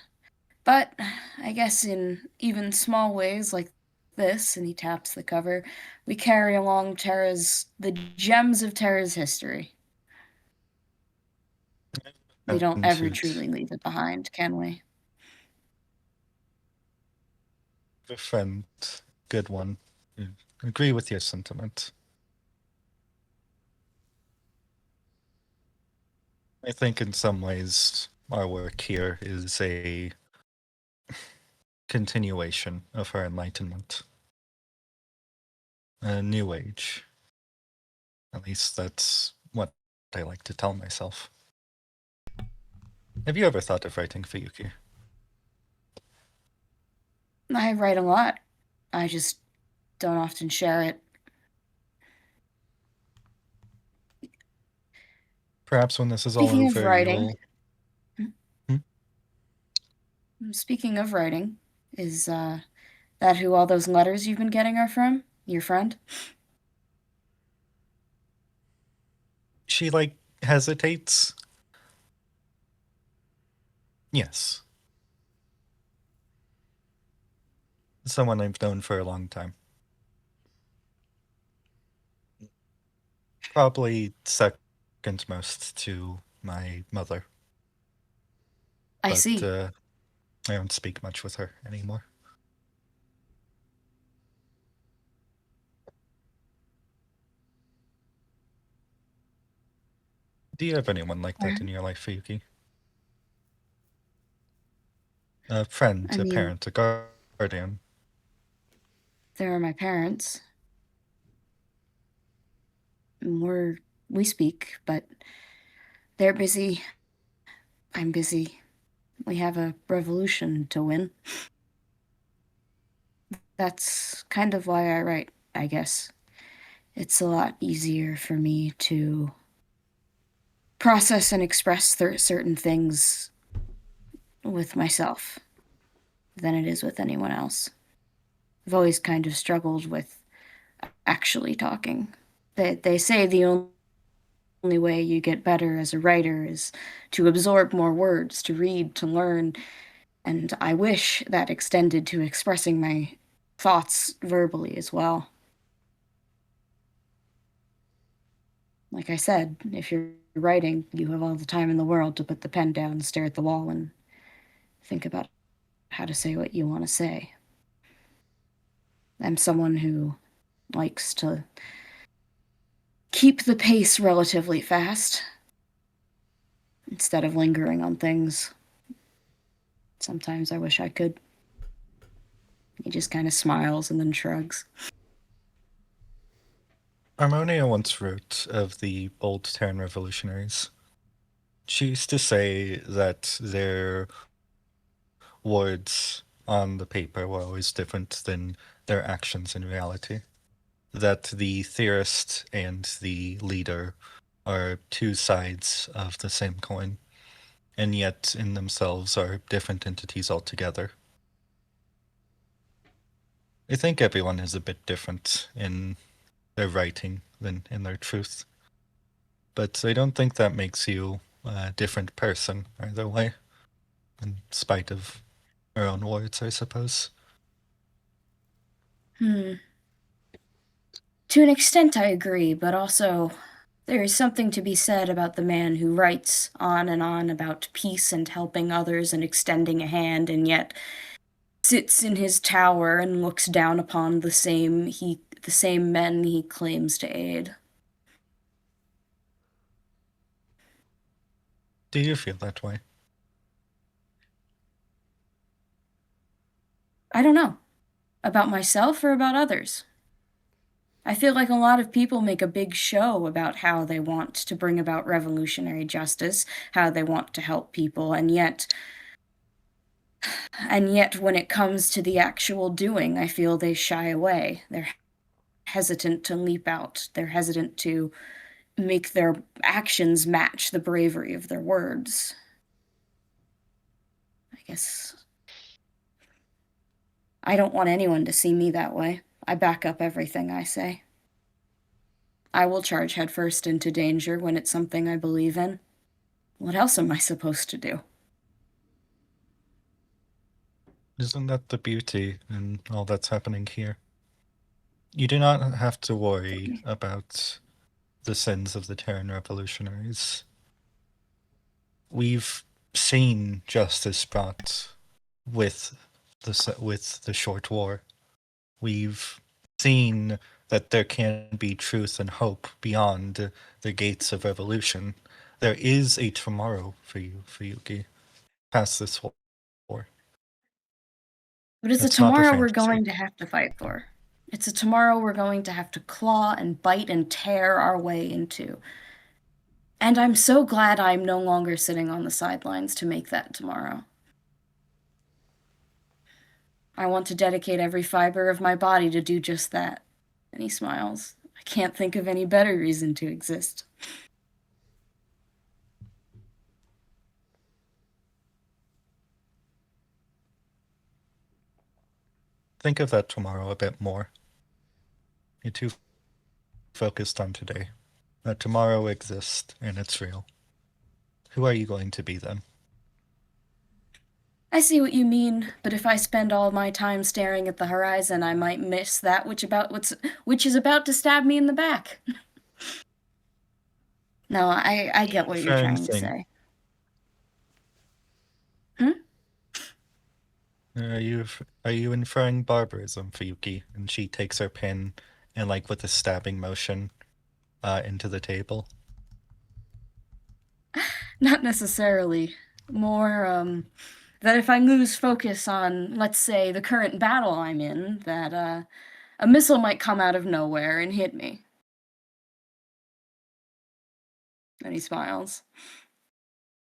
But I guess in even small ways like this, and he taps the cover, we carry along the gems of Terra's history. We don't ever truly leave it behind, can we? A friend, good one. I agree with your sentiment. I think in some ways our work here is a continuation of her enlightenment. A new age. At least that's what I like to tell myself. Have you ever thought of writing Fuyuki? I write a lot. I just don't often share it. Perhaps when this is all Speaking of over, writing, you'll... speaking of writing, is that who all those letters you've been getting are from? Your friend? She, like, hesitates. Yes. Someone I've known for a long time. Probably second most to my mother. I But, see. I don't speak much with her anymore. Do you have anyone like that in your life, Fuyuki? A friend, I a mean- parent, a guardian. There are my parents. We speak, but they're busy. I'm busy. We have a revolution to win. That's kind of why I write, I guess. It's a lot easier for me to process and express certain things with myself than it is with anyone else. I've always kind of struggled with actually talking. They say the only way you get better as a writer is to absorb more words, to read, to learn, and I wish that extended to expressing my thoughts verbally as well. Like I said, if you're writing, you have all the time in the world to put the pen down, stare at the wall, and think about how to say what you want to say. I'm someone who likes to keep the pace relatively fast instead of lingering on things. Sometimes I wish I could. He just kind of smiles and then shrugs. Harmonia once wrote of the old Terran revolutionaries. She used to say that their words on the paper were always different than their actions in reality. That the theorist and the leader are two sides of the same coin, and yet in themselves are different entities altogether. I think everyone is a bit different in their writing than in their truth. But I don't think that makes you a different person either way, in spite of her own words, I suppose. To an extent, I agree, but also there is something to be said about the man who writes on and on about peace and helping others and extending a hand, and yet sits in his tower and looks down upon the same men he claims to aid. Do you feel that way? I don't know. About myself or about others? I feel like a lot of people make a big show about how they want to bring about revolutionary justice, how they want to help people, and yet when it comes to the actual doing, I feel they shy away. They're hesitant to leap out. They're hesitant to make their actions match the bravery of their words. I guess I don't want anyone to see me that way. I back up everything I say. I will charge headfirst into danger when it's something I believe in. What else am I supposed to do? Isn't that the beauty in all that's happening here? You do not have to worry about the sins of the Terran revolutionaries. We've seen justice brought with the short war. We've seen that there can be truth and hope beyond the gates of revolution, There is a tomorrow for you, Fuyuki. Past this war. But it's a It's not a tomorrow we're fantasy. going to have to fight for. It's a tomorrow we're going to have to claw and bite and tear our way into. And I'm so glad I'm no longer sitting on the sidelines to make that tomorrow. I want to dedicate every fiber of my body to do just that. And he smiles. I can't think of any better reason to exist. Think of that tomorrow a bit more. You're too focused on today. That tomorrow exists, and it's real. Who are you going to be then? I see what you mean, but if I spend all my time staring at the horizon, I might miss that which is about to stab me in the back. No, I get what you're Fair trying to thing. say. Are you inferring barbarism, Fuyuki? And she takes her pin and, like, with a stabbing motion, into the table. Not necessarily. More, that if I lose focus on, let's say, the current battle I'm in, that, a missile might come out of nowhere and hit me. And he smiles.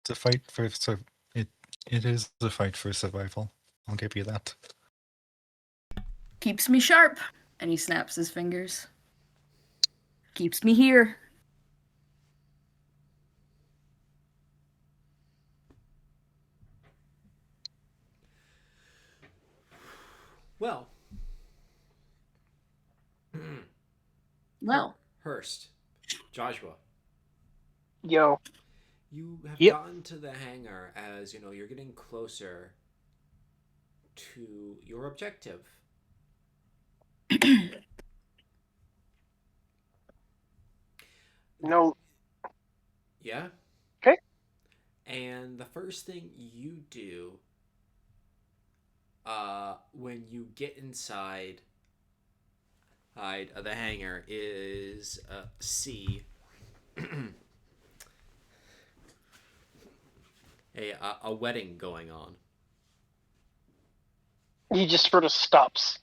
It's a fight for it is a fight for survival. I'll give you that. Keeps me sharp. And he snaps his fingers. Keeps me here. Well. Well, Hurst. Jozsua. Yo. You have Yep. gotten to the hangar as, you're getting closer to your objective. No. Yeah? Okay. And the first thing you do when you get inside of the hangar is see a wedding going on. He just sort of stops.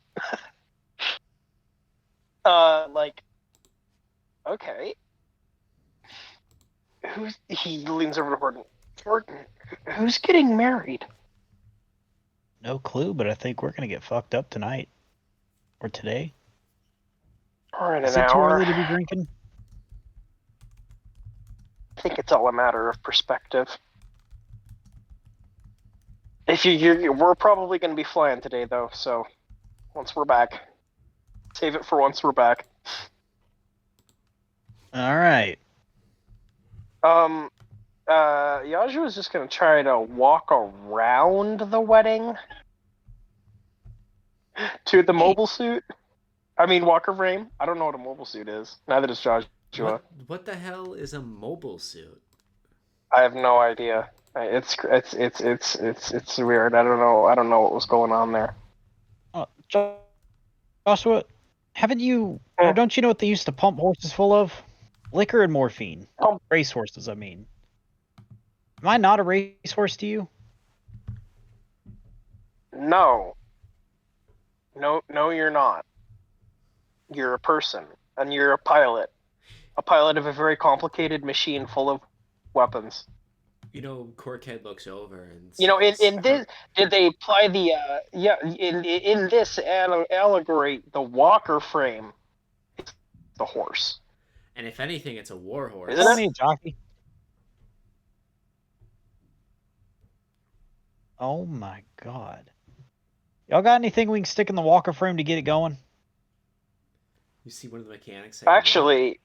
Okay. He leans over to Hordon. Hordon, who's getting married? No clue, but I think we're gonna get fucked up tonight. Or today. Or in Is an it too hour? early to be drinking? I think it's all a matter of perspective. We're probably going to be flying today, though, so once we're back. Save it for once we're back. Alright. Yaju is just going to try to walk around the wedding to the mobile suit. I mean, walker frame. I don't know what a mobile suit is. Neither does Jozsua. What the hell is a mobile suit? I have no idea. It's weird. I don't know what was going on there. Joshua, haven't you or don't you know what they used to pump horses full of? Liquor and morphine. Racehorses, I mean. Am I not a racehorse to you? No, you're not. You're a person, and you're a pilot of a very complicated machine full of weapons. Corkhead looks over and in this, did they apply the in this allegory, the walker frame, it's the horse. And if anything, it's a war horse. Isn't Call it? me a jockey. Oh my god. Y'all got anything we can stick in the walker frame to get it going? You see one of the mechanics say, Actually,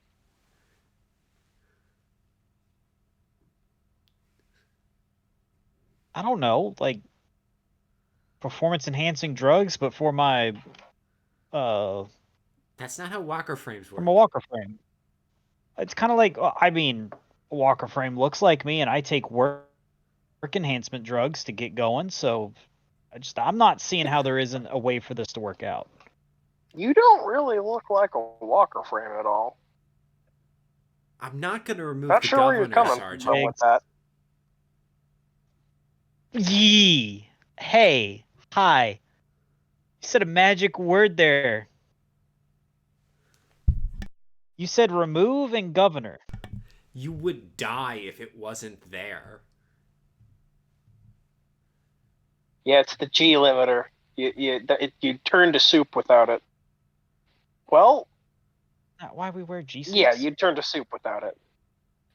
I don't know, like performance enhancing drugs, but for my that's not how walker frames work. from a walker frame. It's kind of like I mean, a walker frame looks like me, and I take work enhancement drugs to get going. So I'm not seeing how there isn't a way for this to work out. you don't really look like a walker frame at all. I'm not going to remove Not the sure where you're governor, coming Sergeant. from with that. Yee. Hey. Hi. You said a magic word there. You said remove and governor. You would die if it wasn't there. Yeah, it's the G limiter. You turn to soup without it. Well, Not why we wear G suits. yeah, you'd turn to soup without it.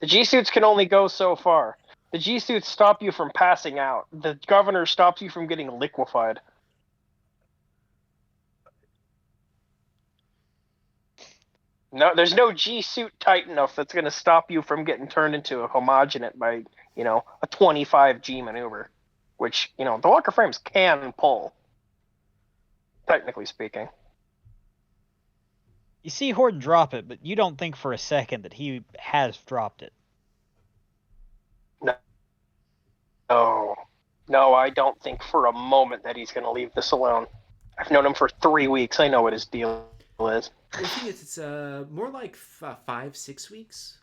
The G suits can only go so far. The G suits stop you from passing out. The governor stops you from getting liquefied. No, there's no G suit tight enough that's going to stop you from getting turned into a homogenate by, a 25 G maneuver, which, the Walker frames can pull, technically speaking. You see Hordon drop it, but you don't think for a second that he has dropped it. No, I don't think for a moment that he's going to leave this alone. I've known him for 3 weeks. I know what his deal is. I think it's more like 5-6 weeks.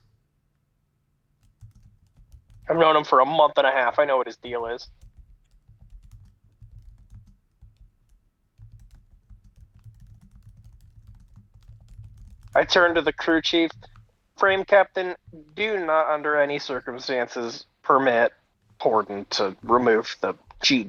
I've known him for a month and a half. I know what his deal is. I turn to the crew chief. Frame captain, do not under any circumstances permit Hordon to remove the G.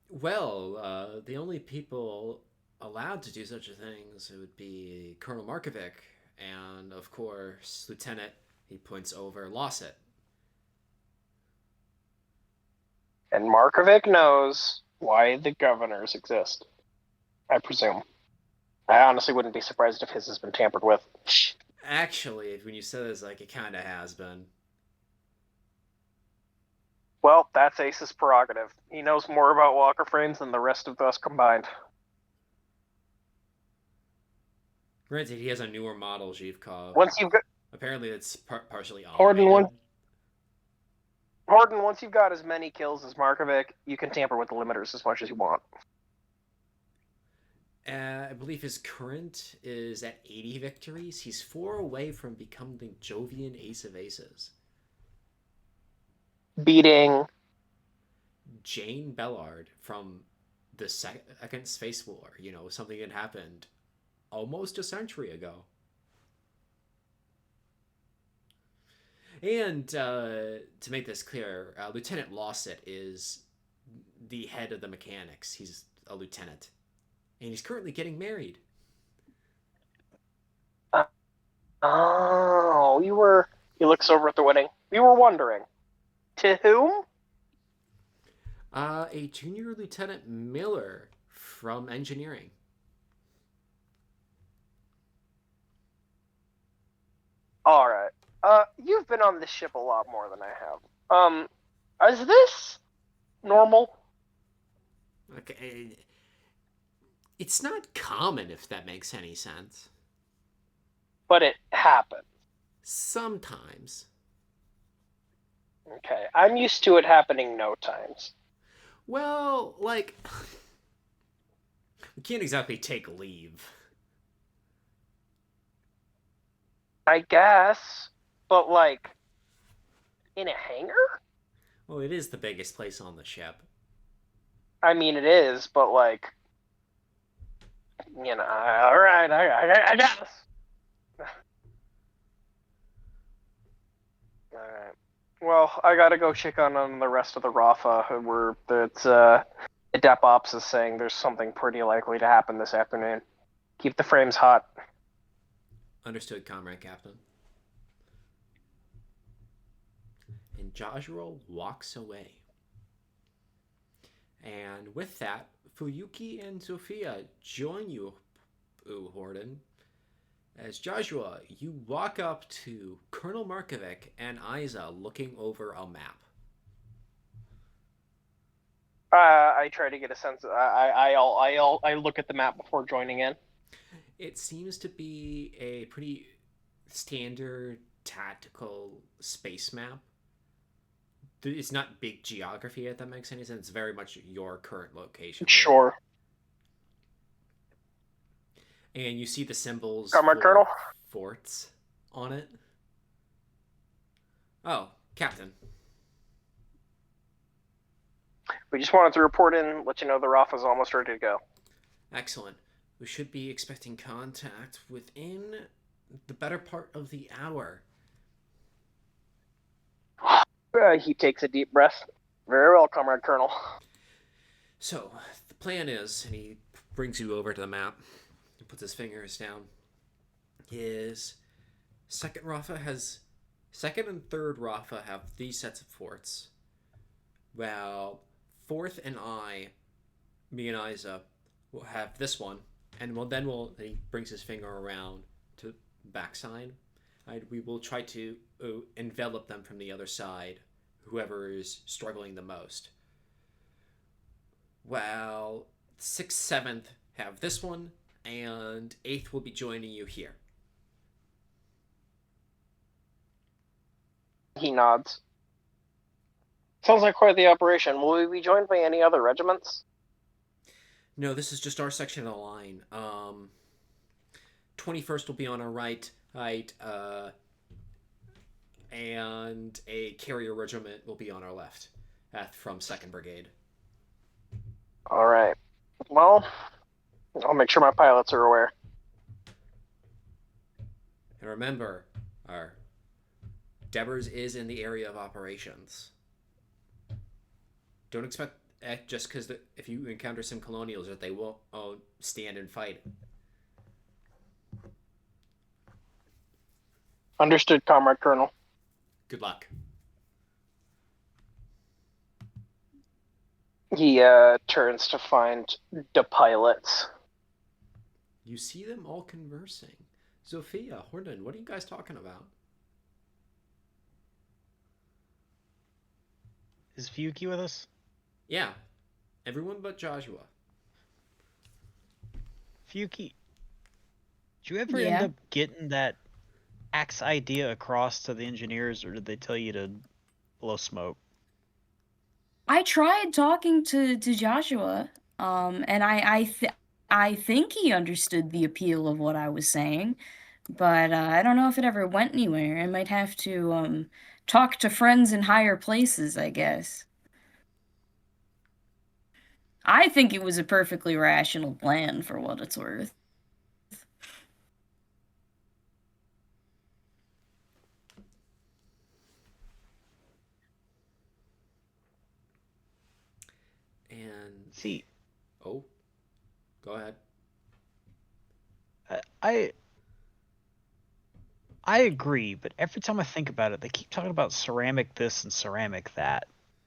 Well, the only people allowed to do such a thing would be Colonel Markovic and, of course, Lieutenant, he points over, Lawset. And Markovic knows why the governors exist, I presume. I honestly wouldn't be surprised if his has been tampered with. Actually, when you said this, it kind of has been. Well, that's Ace's prerogative. He knows more about Walker frames than the rest of us combined. Granted, he has a newer model, Zhivkov. Once you've got... Apparently, it's partially Hordon, automated. once you've got as many kills as Markovic, you can tamper with the limiters as much as you want. I believe his current is at 80 victories. He's 4 away from becoming Jovian Ace of Aces. Beating Jane Bellard from the Second Space War. Something that happened almost a century ago. And to make this clear, Lieutenant Lawset is the head of the mechanics. He's a lieutenant. And he's currently getting married. Oh, he looks over at the wedding. We were wondering. To whom? A junior Lieutenant Miller from engineering. Alright. You've been on this ship a lot more than I have. Is this normal? Okay. It's not common, if that makes any sense. But it happens. Sometimes. Okay, I'm used to it happening no times. Well, we can't exactly take leave. I guess, but in a hangar? Well, it is the biggest place on the ship. I mean, it is, but alright, I guess. Alright. Well, I gotta go check on the rest of the Rafa, where the Dep Ops is saying there's something pretty likely to happen this afternoon. Keep the frames hot. Understood, Comrade Captain. And Jozsua walks away. And with that, Fuyuki and Zoifiya join you, Hordon. As Jozsua, you walk up to Colonel Markovic and Isa looking over a map. I try to get a sense. I look at the map before joining in. It seems to be a pretty standard tactical space map. It's not big geography, if that makes any sense. It's very much your current location. Sure. And you see the symbols Comrade for Colonel? forts. on it. Oh, Captain. We just wanted to report in, let you know the Rafa's almost ready to go. Excellent. We should be expecting contact within the better part of the hour. He takes a deep breath. Very well, Comrade Colonel. So, the plan is, and he brings you over to the map and puts his fingers down, is second and third Rafa have these sets of forts, while fourth and me and Isa, will have this one, and then he brings his finger around to backside. We will try to envelop them from the other side, whoever is struggling the most. While 6th, 7th have this one, and 8th will be joining you here. He nods. Sounds like quite the operation. Will we be joined by any other regiments? No, this is just our section of the line. 21st will be on our right, and a carrier regiment will be on our left, from 2nd Brigade. All right. Well, I'll make sure my pilots are aware. And remember, our Devers is in the area of operations. Don't expect just because if you encounter some colonials that they won't stand and fight. Understood, Comrade Colonel. Good luck. He turns to find the pilots. You see them all conversing. Zoifiya, Hordon, what are you guys talking about? Is Fuyuki with us? Yeah, everyone but Jozsua. Fuyuki, did you ever end up getting that axe idea across to the engineers, or did they tell you to blow smoke? I tried talking to Jozsua, and I think he understood the appeal of what I was saying, but I don't know if it ever went anywhere. I might have to talk to friends in higher places, I guess. I think it was a perfectly rational plan for what it's worth. And See, oh, go ahead. I agree, but every time I think about it, they keep talking about ceramic this and ceramic that.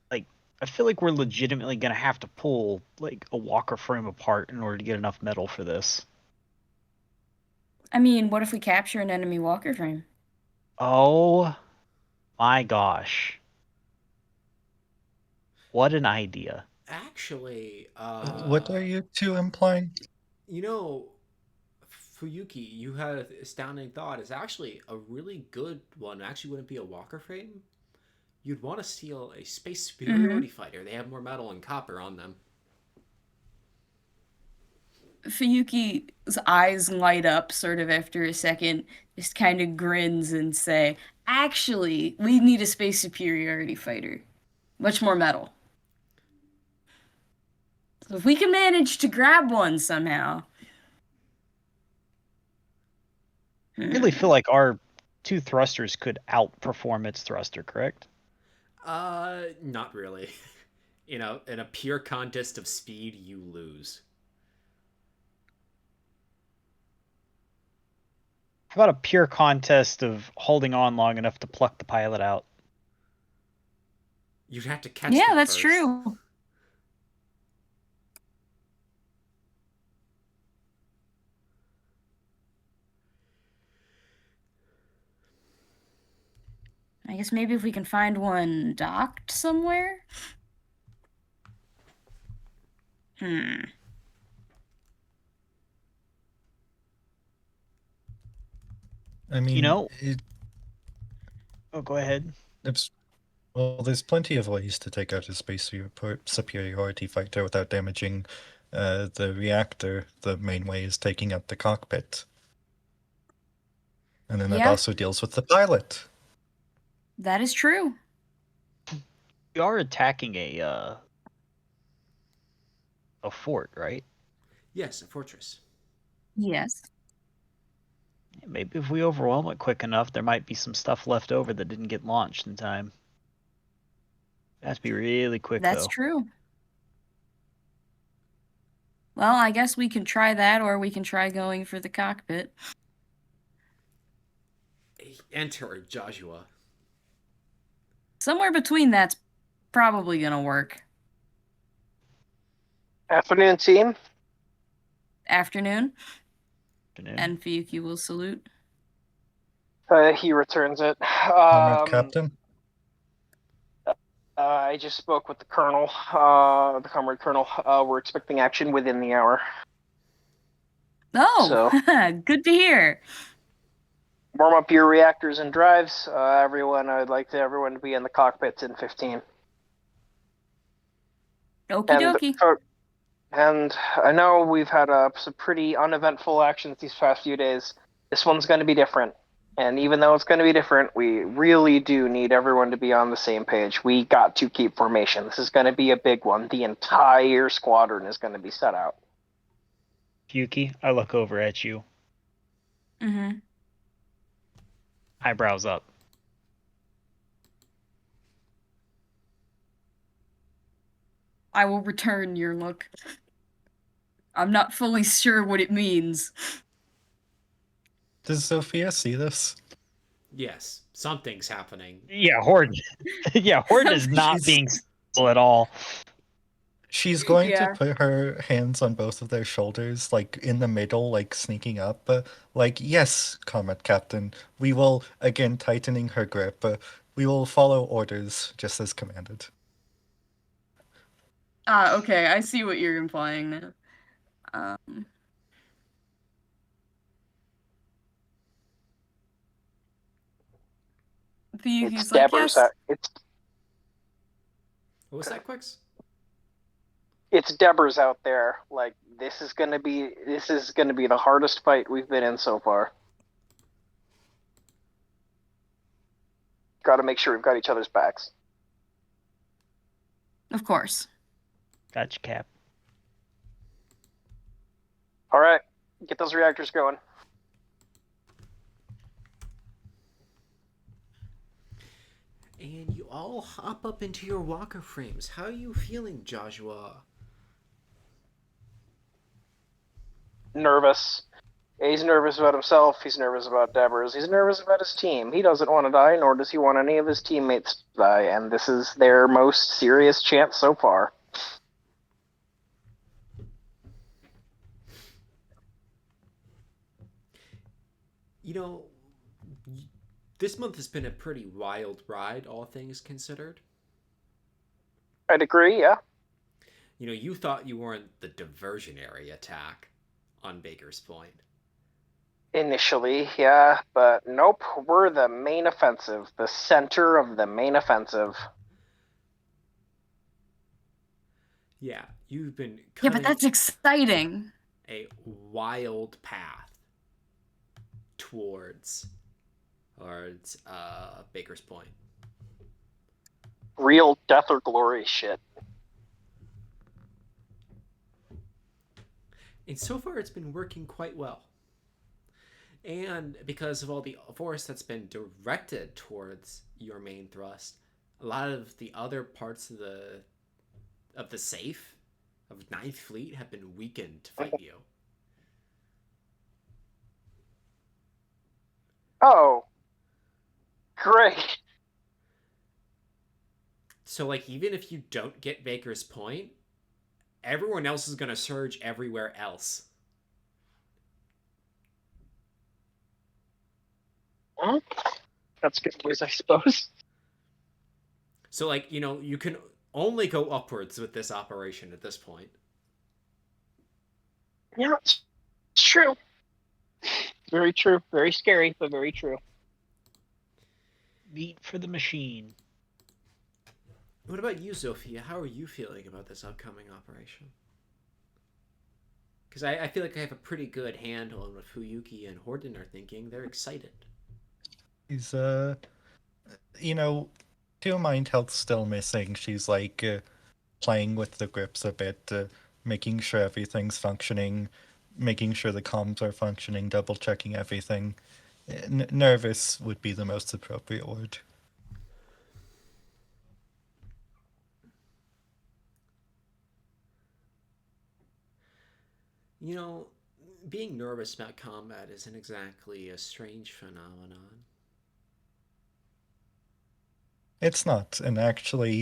Like, I feel like we're legitimately gonna have to pull like a walker frame apart in order to get enough metal for this. I mean, what if we capture an enemy walker frame? Oh my gosh. What an idea. Actually, What are you two implying? you know, Fuyuki, you had an astounding thought. It's actually a really good one. It actually wouldn't be a walker frame. You'd want to steal a space superiority fighter. They have more metal and copper on them. Fuyuki's eyes light up sort of after a second, just kind of grins and say, actually, we need a space superiority fighter. Much more metal. So if we can manage to grab one somehow. I really feel like our two thrusters could outperform its thruster, correct? Not really. In a pure contest of speed, you lose. How about a pure contest of holding on long enough to pluck the pilot out? You'd have to catch Yeah, them that's first. true. I guess maybe if we can find one docked somewhere? I mean, You know- Oh, go ahead. there's plenty of ways to take out a space superiority fighter without damaging the reactor. The main way is taking out the cockpit. And then it Yeah. also deals with the pilot. That is true. You are attacking a fort, right? Yes, a fortress. Yes. Maybe if we overwhelm it quick enough, there might be some stuff left over that didn't get launched in time. It has to be really quick, That's though. true. Well, I guess we can try that, or we can try going for the cockpit. Enter Jozsua. Somewhere between that's probably gonna work. Afternoon, team. Afternoon, Afternoon. and Fuyuki will salute. He returns it. Comrade Captain. I just spoke with the colonel, the comrade colonel. We're expecting action within the hour. Oh, good to hear. Warm up your reactors and drives. Everyone, I'd like everyone to be in the cockpits in 15. Okie And, dokie. and I know we've had some pretty uneventful actions these past few days. This one's going to be different. And even though it's going to be different, we really do need everyone to be on the same page. We got to keep formation. This is going to be a big one. The entire squadron is going to be set out. Yuki, I look over at you. Mm-hmm. Eyebrows up. I will return your look. I'm not fully sure what it means. Does Zoifiya see this? Yes, something's happening. Yeah, Hordon. Yeah, Hordon is not She's- being still at all. She's going Yeah. to put her hands on both of their shoulders, like in the middle, like sneaking up. Like, yes, Comrade Captain, we will, again tightening her grip, we will follow orders just as commanded. Ah, okay, I see what you're implying now. Fuyuki's It's like, Deborah's. yes. What was that, Quix? It's Deborah's out there. Like, this is gonna be the hardest fight we've been in so far. Got to make sure we've got each other's backs. Of course. Gotcha, Cap. All right, get those reactors going. And you all hop up into your walker frames. How are you feeling, Jozsua? Nervous. He's nervous about himself. He's nervous about Deborah's. He's nervous about his team. He doesn't want to die, nor does he want any of his teammates to die. And this is their most serious chance so far. You know, this month has been a pretty wild ride, all things considered. I'd agree, yeah. You know, you thought you weren't the diversionary attack on Baker's Point. Initially, yeah, but nope. We're the main offensive, the center of the main offensive. Yeah, you've been Yeah, cutting but that's exciting. a wild path towards Baker's Point. Real death or glory shit. And so far, it's been working quite well. And because of all the force that's been directed towards your main thrust, a lot of the other parts of the safe of Ninth Fleet have been weakened to fight you. Oh, great. So, like, even if you don't get Baker's Point, everyone else is going to surge everywhere else. Huh? That's good news, I suppose. So, like, you know, you can only go upwards with this operation at this point. Yeah, it's true. Very true. Very scary, but very true. Meat for the machine. What about you, Zoifiya? How are you feeling about this upcoming operation? Because I feel like I have a pretty good handle on what Fuyuki and Hordon are thinking. They're excited. She's you know, to mind health still missing. She's like playing with the grips a bit, making sure everything's functioning, making sure the comms are functioning, double checking everything. Nervous would be the most appropriate word. You know, being nervous about combat isn't exactly a strange phenomenon. It's not, and actually,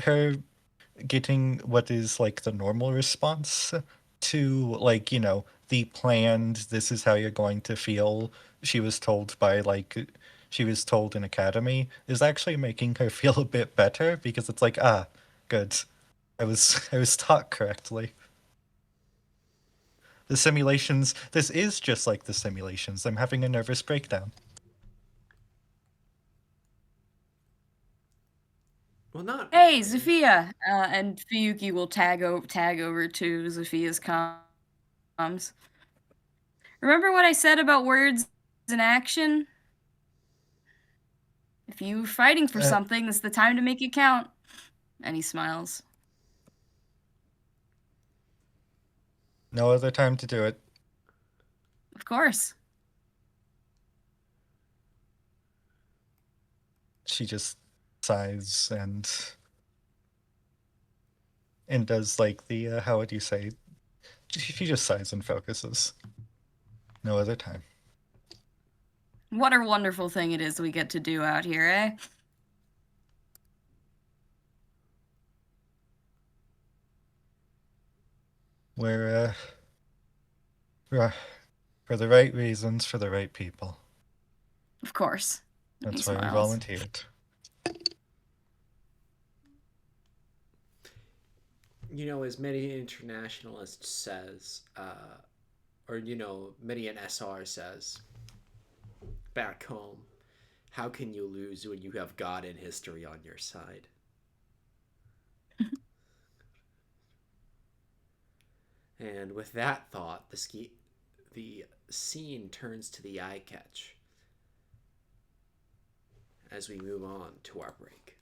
her getting what is like the normal response to like the planned this is how you're going to feel she was told in academy is actually making her feel a bit better because it's like good, I was taught correctly. The simulations, this is just like the simulations. I'm having a nervous breakdown. Well, not Hey, really. Zoifiya! And Fuyuki will tag over to Zoifiya's comms. Remember what I said about words and action? If you're fighting for something, it's the time to make it count. And he smiles. No other time to do it. Of course. She just sighs and does like the how would you say, she just sighs and focuses. No other time. What a wonderful thing it is we get to do out here, eh? We're for the right reasons, for the right people. Of course. That's He why we smiles. volunteered. You know, as many internationalists says, or many an SR says, back home, how can you lose when you have God and history on your side? And with that thought, the scene turns to the eye catch as we move on to our break.